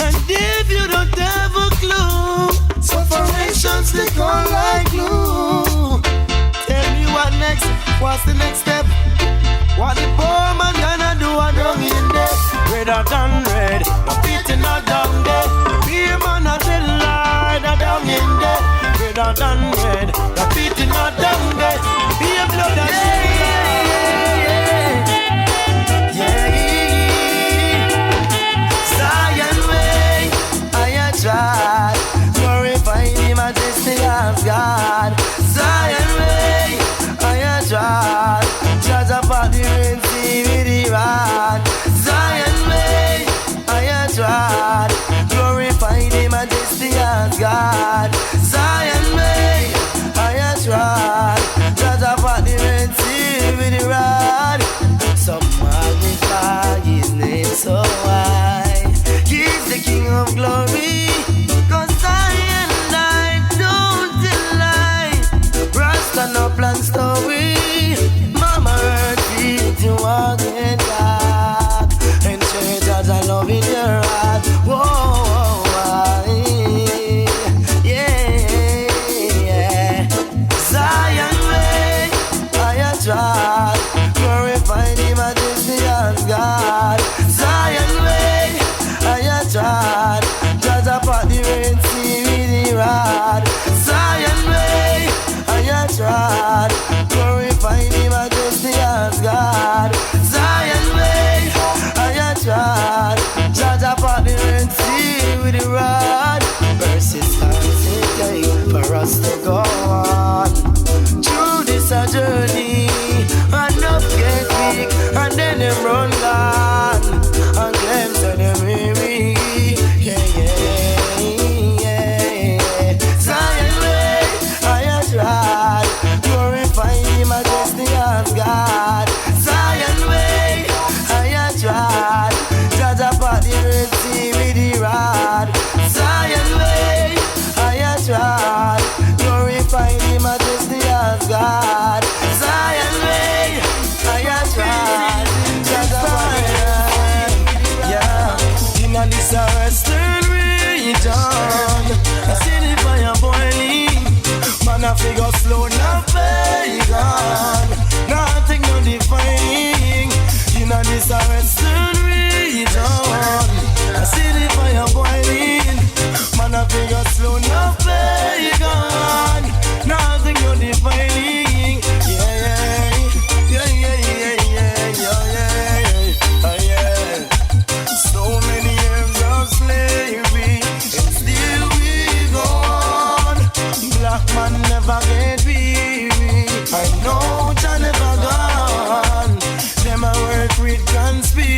And if you don't have a clue, sufferation stick on like glue. Tell me what next, what's the next step? What the poor man gonna do? I don't in there, redder than red. My feet in a down there. Be a man a tell lie, I down in there, redder than red. My feet in a down there. Be a blood and God, glorify the majesty of God. Zion way, I tried. Judge about the rain, see with the rod. Zion way, I tried. Glorify the majesty of God. Zion way, I tried. Judge about the rain, see with the rod. Some magnify his name so high. He's the King of glory. No plan story. Mama heard feet you walk in dark. And strangers I love in your heart. Whoa, yeah, yeah. Zion way, I tried. Glorify the majesty of God. Zion way, I tried. Judge upon the rain, see with the rod. Zion way, I tried. Glorify the majesty of God. Zion way, I tried. Judge upon the rain, see with the rod. Verses can't for us to go on. Through this a journey, enough get weak, and then them run gone. And claim to them weary. Yeah, yeah, yeah. Zion way, I tried. Glorify the majesty of God. Zion way, I tried. Judge upon the Red Sea with the rod. Zion way, I tried. Glorify the majesty of God. Zion way, I tried. Judge upon the Red Sea, yeah. In this western region, I see the fire boiling. Man, I figure slow, not pagan. Nothing no defining. In this western region, I see the fire boiling. Man, I figure slow, not pagan. Nothing no defining. Yeah, yeah, yeah, yeah, yeah, yeah, yeah, yeah. So many years of slavery, and still we go on. Black man never get weary. I know Jah never gone. Them a work with conspiracy.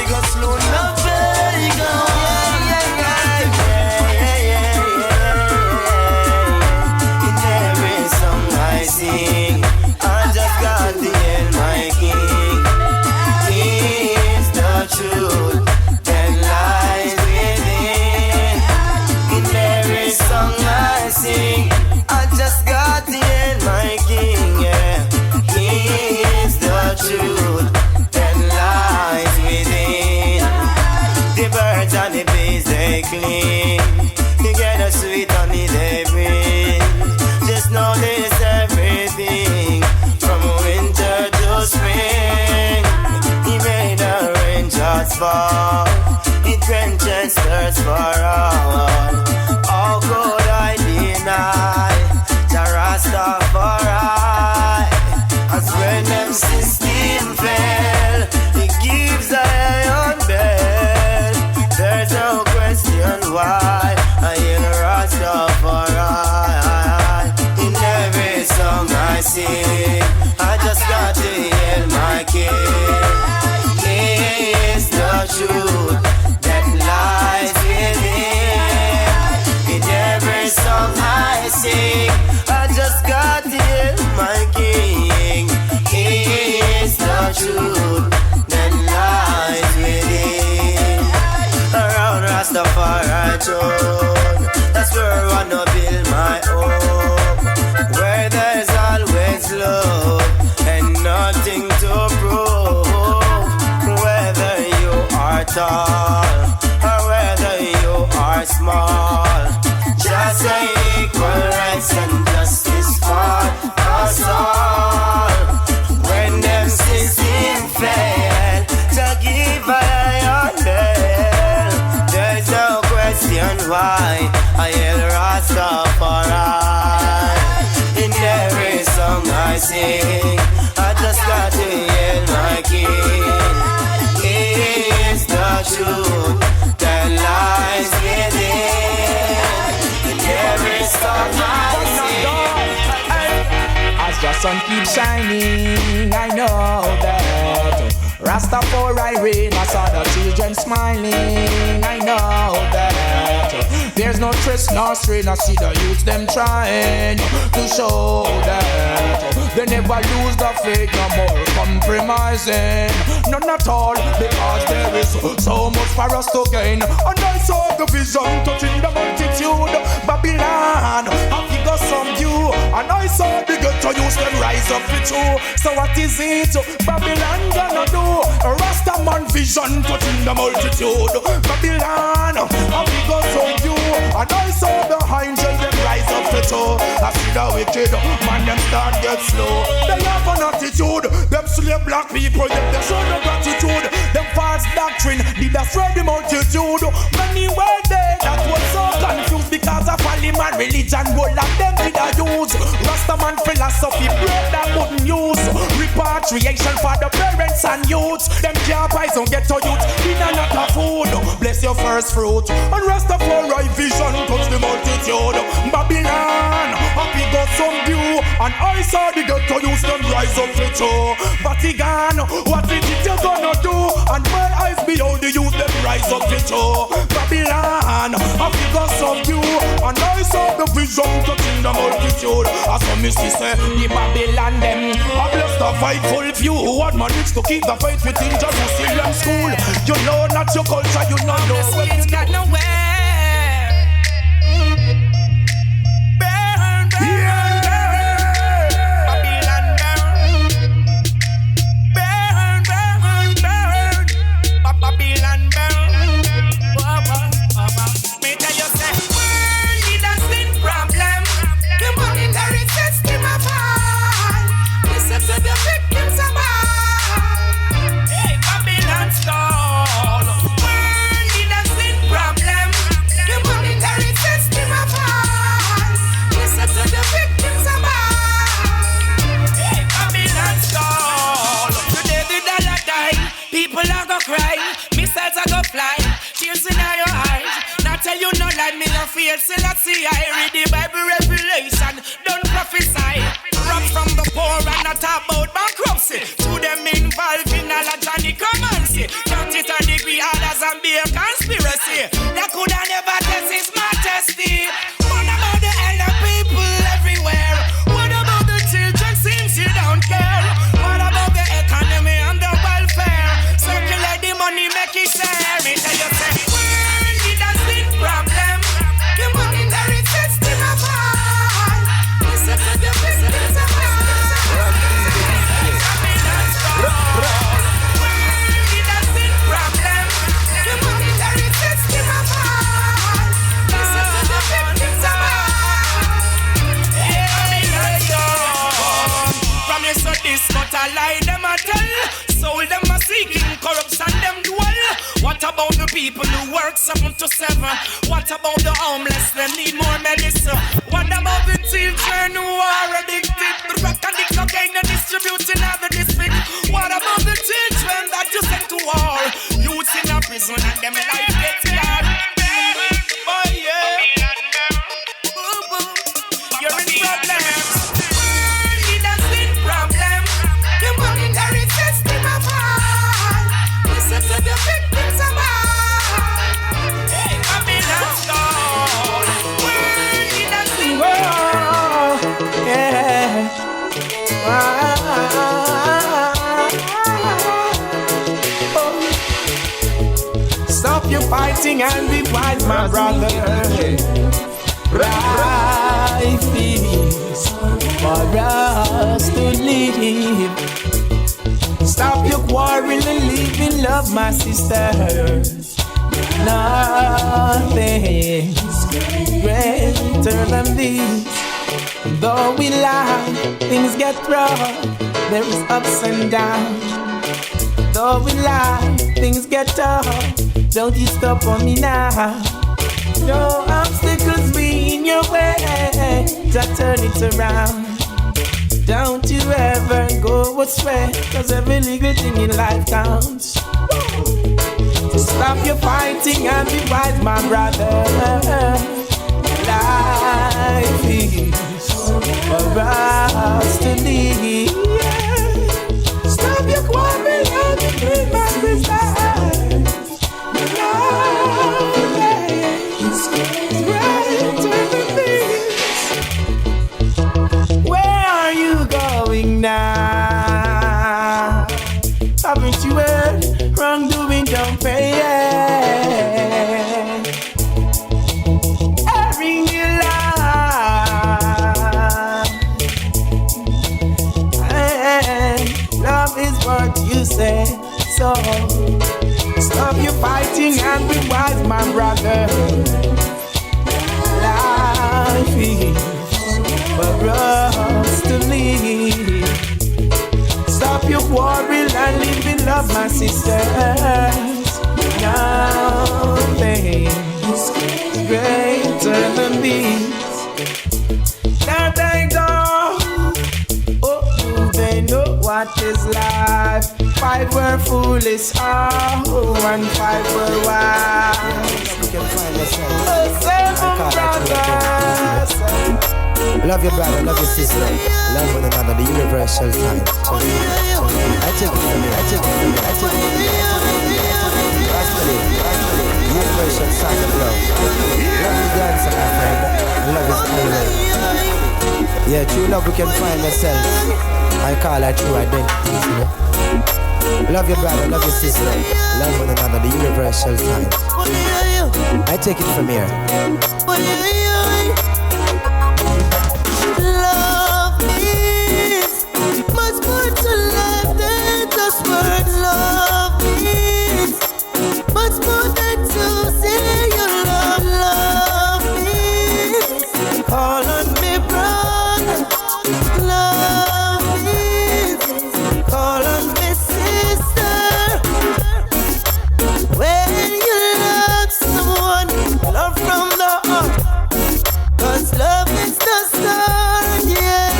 go slow, no Vega. In every song I sing, I just got the end, my king. He is the truth that lies within. In every song I sing, I just got the end, my king, yeah. He is the truth that lies within. The birds and the bees, they clean. You get a sweet honey, they bring. Just know this everything, from winter to spring. He made a rain just fall. He quenches thirst for all. How could I deny the Rastafari? As when them system fell, he gives a iron bell. There's no question why I am Rastafari. In every song I sing, I just got to hear my king. He is the truth that lies within. In every song I sing, I just got to hear my king. He is the truth that lies within. Around Rastafari throne, that's where I wanna build my home, where there's always love and nothing to prove. Whether you are tall or whether you are small, just say equal rights and justice for us all. When them system fail to give a iron bell, there's no question why I am Rastafari. In every song I sing, I just got to hear my king. He is the truth that lies within. In every song I sing, as the sun keeps shining, I know that Rastafari reign. I saw the children smiling, I know that there's no stress nor strain. I see the youths them trying to show that they never lose the faith, no more compromising, none at all, because there is so much for us to gain. And I saw the vision touching the multitude, Babylon, I figure some view, and I saw the ghetto youths them rise up with you. So what is it Babylon gonna do? A Rastaman vision touching the multitude, Babylon, I figure some view, and I saw the angels them rise up with you. I see the wicked man them start get slow. They have an attitude, them slave black people, yet they show no gratitude. Them false doctrine did destroy the multitude. Many were there that was so confused because of folly man religion. All of them did a use Rastaman philosophy, bread that wouldn't use. Repatriation for the parents and youths. Them can't buy some ghetto youths in and not a food. Bless your first fruit and Rastafari vision touch the multitude. Babylon, happy got some view, and I saw the ghetto youths them rise up with you. Vatican, what is it you gonna do? And my eyes behold the youth them rise up with you. Babylon, happy got some view, and I saw the vision touching the multitude. As some mystery say, the Babylon them a bless the fightful few who had managed to keep the faith within Jerusalem school. You know not your culture, you know no where you got nowhere. Burn, burn, burn, Babylon burn, burn, burn, Babylon burn. Me tell you, say, world leaders in problem. The monetary system of all. Listen to the victims of all. Hey, Babylon stall. World leaders in problem. The monetary system of all. Listen to the victims of all. Hey, Babylon stall. Today the dollar die. People are gonna cry. Missiles are gonna fly. Tears in your eyes. Not tell you no lie. Me no fear. Selassie, I read the Bible revelation. Don't prophesy. Rob from the poor and not talk about bankruptcy. To them involved in a lot of the command. Count it a degree. about the people who work 7 to 7? What about the homeless? They need more medicine. What about the children who are addicted to rock and the cocaine and distributing out the district? What about the children that you send to war? Youths in a prison and them life gets hard. Oh yeah. You're in problems. World has been problem. The monetary system of all. Listen to the victims of all. Hey, Babylon's gone. World has been problem. Yeah. Stop your fighting and be wise, my brother. Life is for us to live. Stop your quarrel and live in love, my sister. Nothing's greater than this. Though we lie, things get rough. There is ups and downs. Though we lie, things get tough. Don't you stop on me now. No obstacles be in your way. Just turn it around. Don't you ever go astray, 'cause every little thing in life counts. Stop your fighting and be wise, my brother. Life is for us to live. Stop your quarrel and be with my sister. Where are you going now? Haven't you heard? Wrongdoing don't pay. Airing your life, and love is what you say. So stop your fighting and be wise, my brother. Life is for us to live. Stop your quarrel and live in love, my sisters. Nothing's greater than this. Now they don't, oh, they know what is life. 5 were foolish, oh, and 5 were wise. You can find yourself. Oh, 7 brothers. Love your brother, love your sister. Love one another, the universal time. I take it from you, I take it from you, I take it from you. Universal sign of love. Love is the answer, my friend. And love is the only way. Yeah, true love we can find ourselves. I call it true identity, you know. Love your brother, love your sister. Love one another, the universal time. I take it from here. Love is much more to life than just words. Love is much more than to say you love. Love is call on me, brother. Love is call on me, sister. When you love someone, love from the heart. 'Cause love is the start, yeah.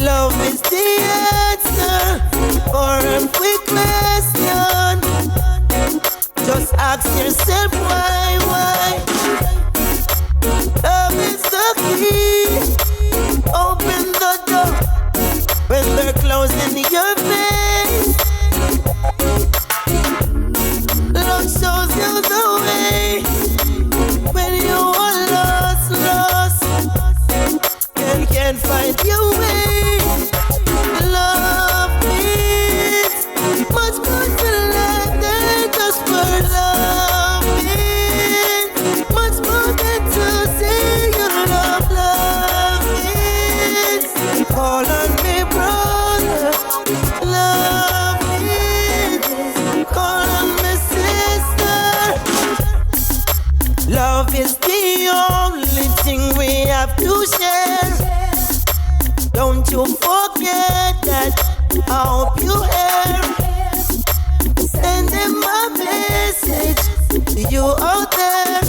Love is the answer for every question. Just ask yourself why. Love is the key. Open the door when they're closing your face. Love shows you the way. When you are lost, and can't find your way. Love is much more to life than just for love is much more than to say you love. Love is call on me, brother. Love is call on me, sister. Love is the only thing we have to share. Don't you forget that. I hope you hear. message to you out there.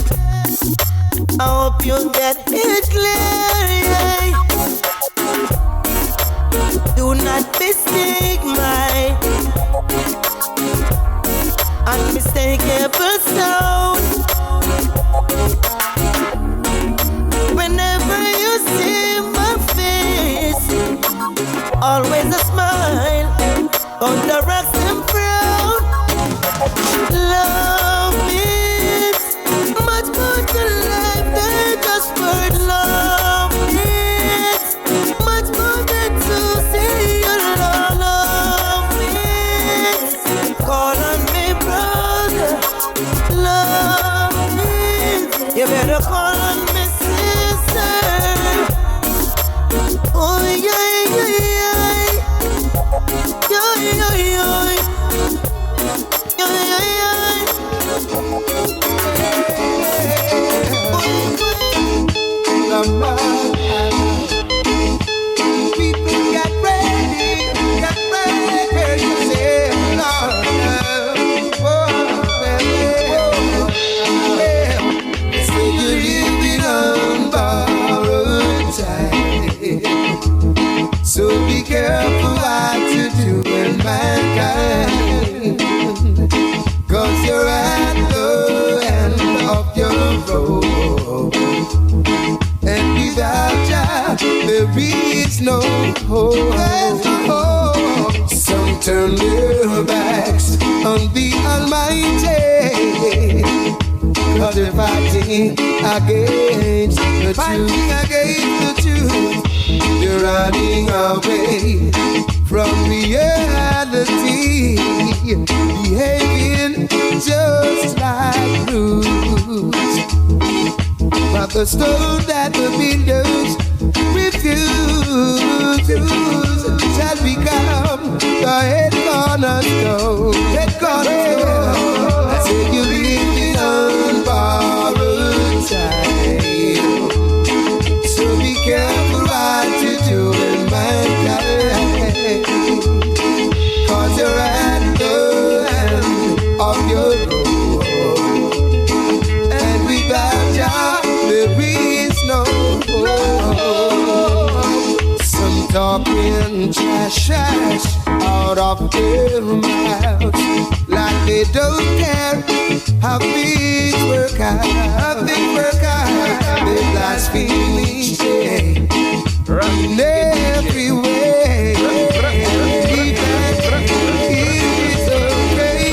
I hope you get it clear, yeah. Do not mistake my unmistakable sound. Whenever you see my face, always a smile counteracts and frown. Love means much more to life than just word. Love means much more than to say you love means call on me brother. Love means you better call on me sister. Oh yeah, yeah, yeah. Yeah, yeah, yeah. Yeah, yeah, yeah. People get ready to say no. So you're living on borrowed time. So be careful what you do in mankind, 'cause you're at the end of your road, and without you there is no hope. Some turn their backs on the Almighty, 'cause they're fighting against the truth. You're running away from reality, behaving just like roots. But the stone that the builders refuse shall become the head cornerstone. I said you're living on borrowed time. So be careful what you do in mankind, 'cause you're at the end of your road, and without you there is no hope. Some talking trash out of their mouths, like they don't care how things work out. They blaspheme each day in every way. It's okay,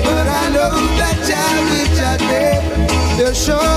but I know that Jah will judge them. They'll show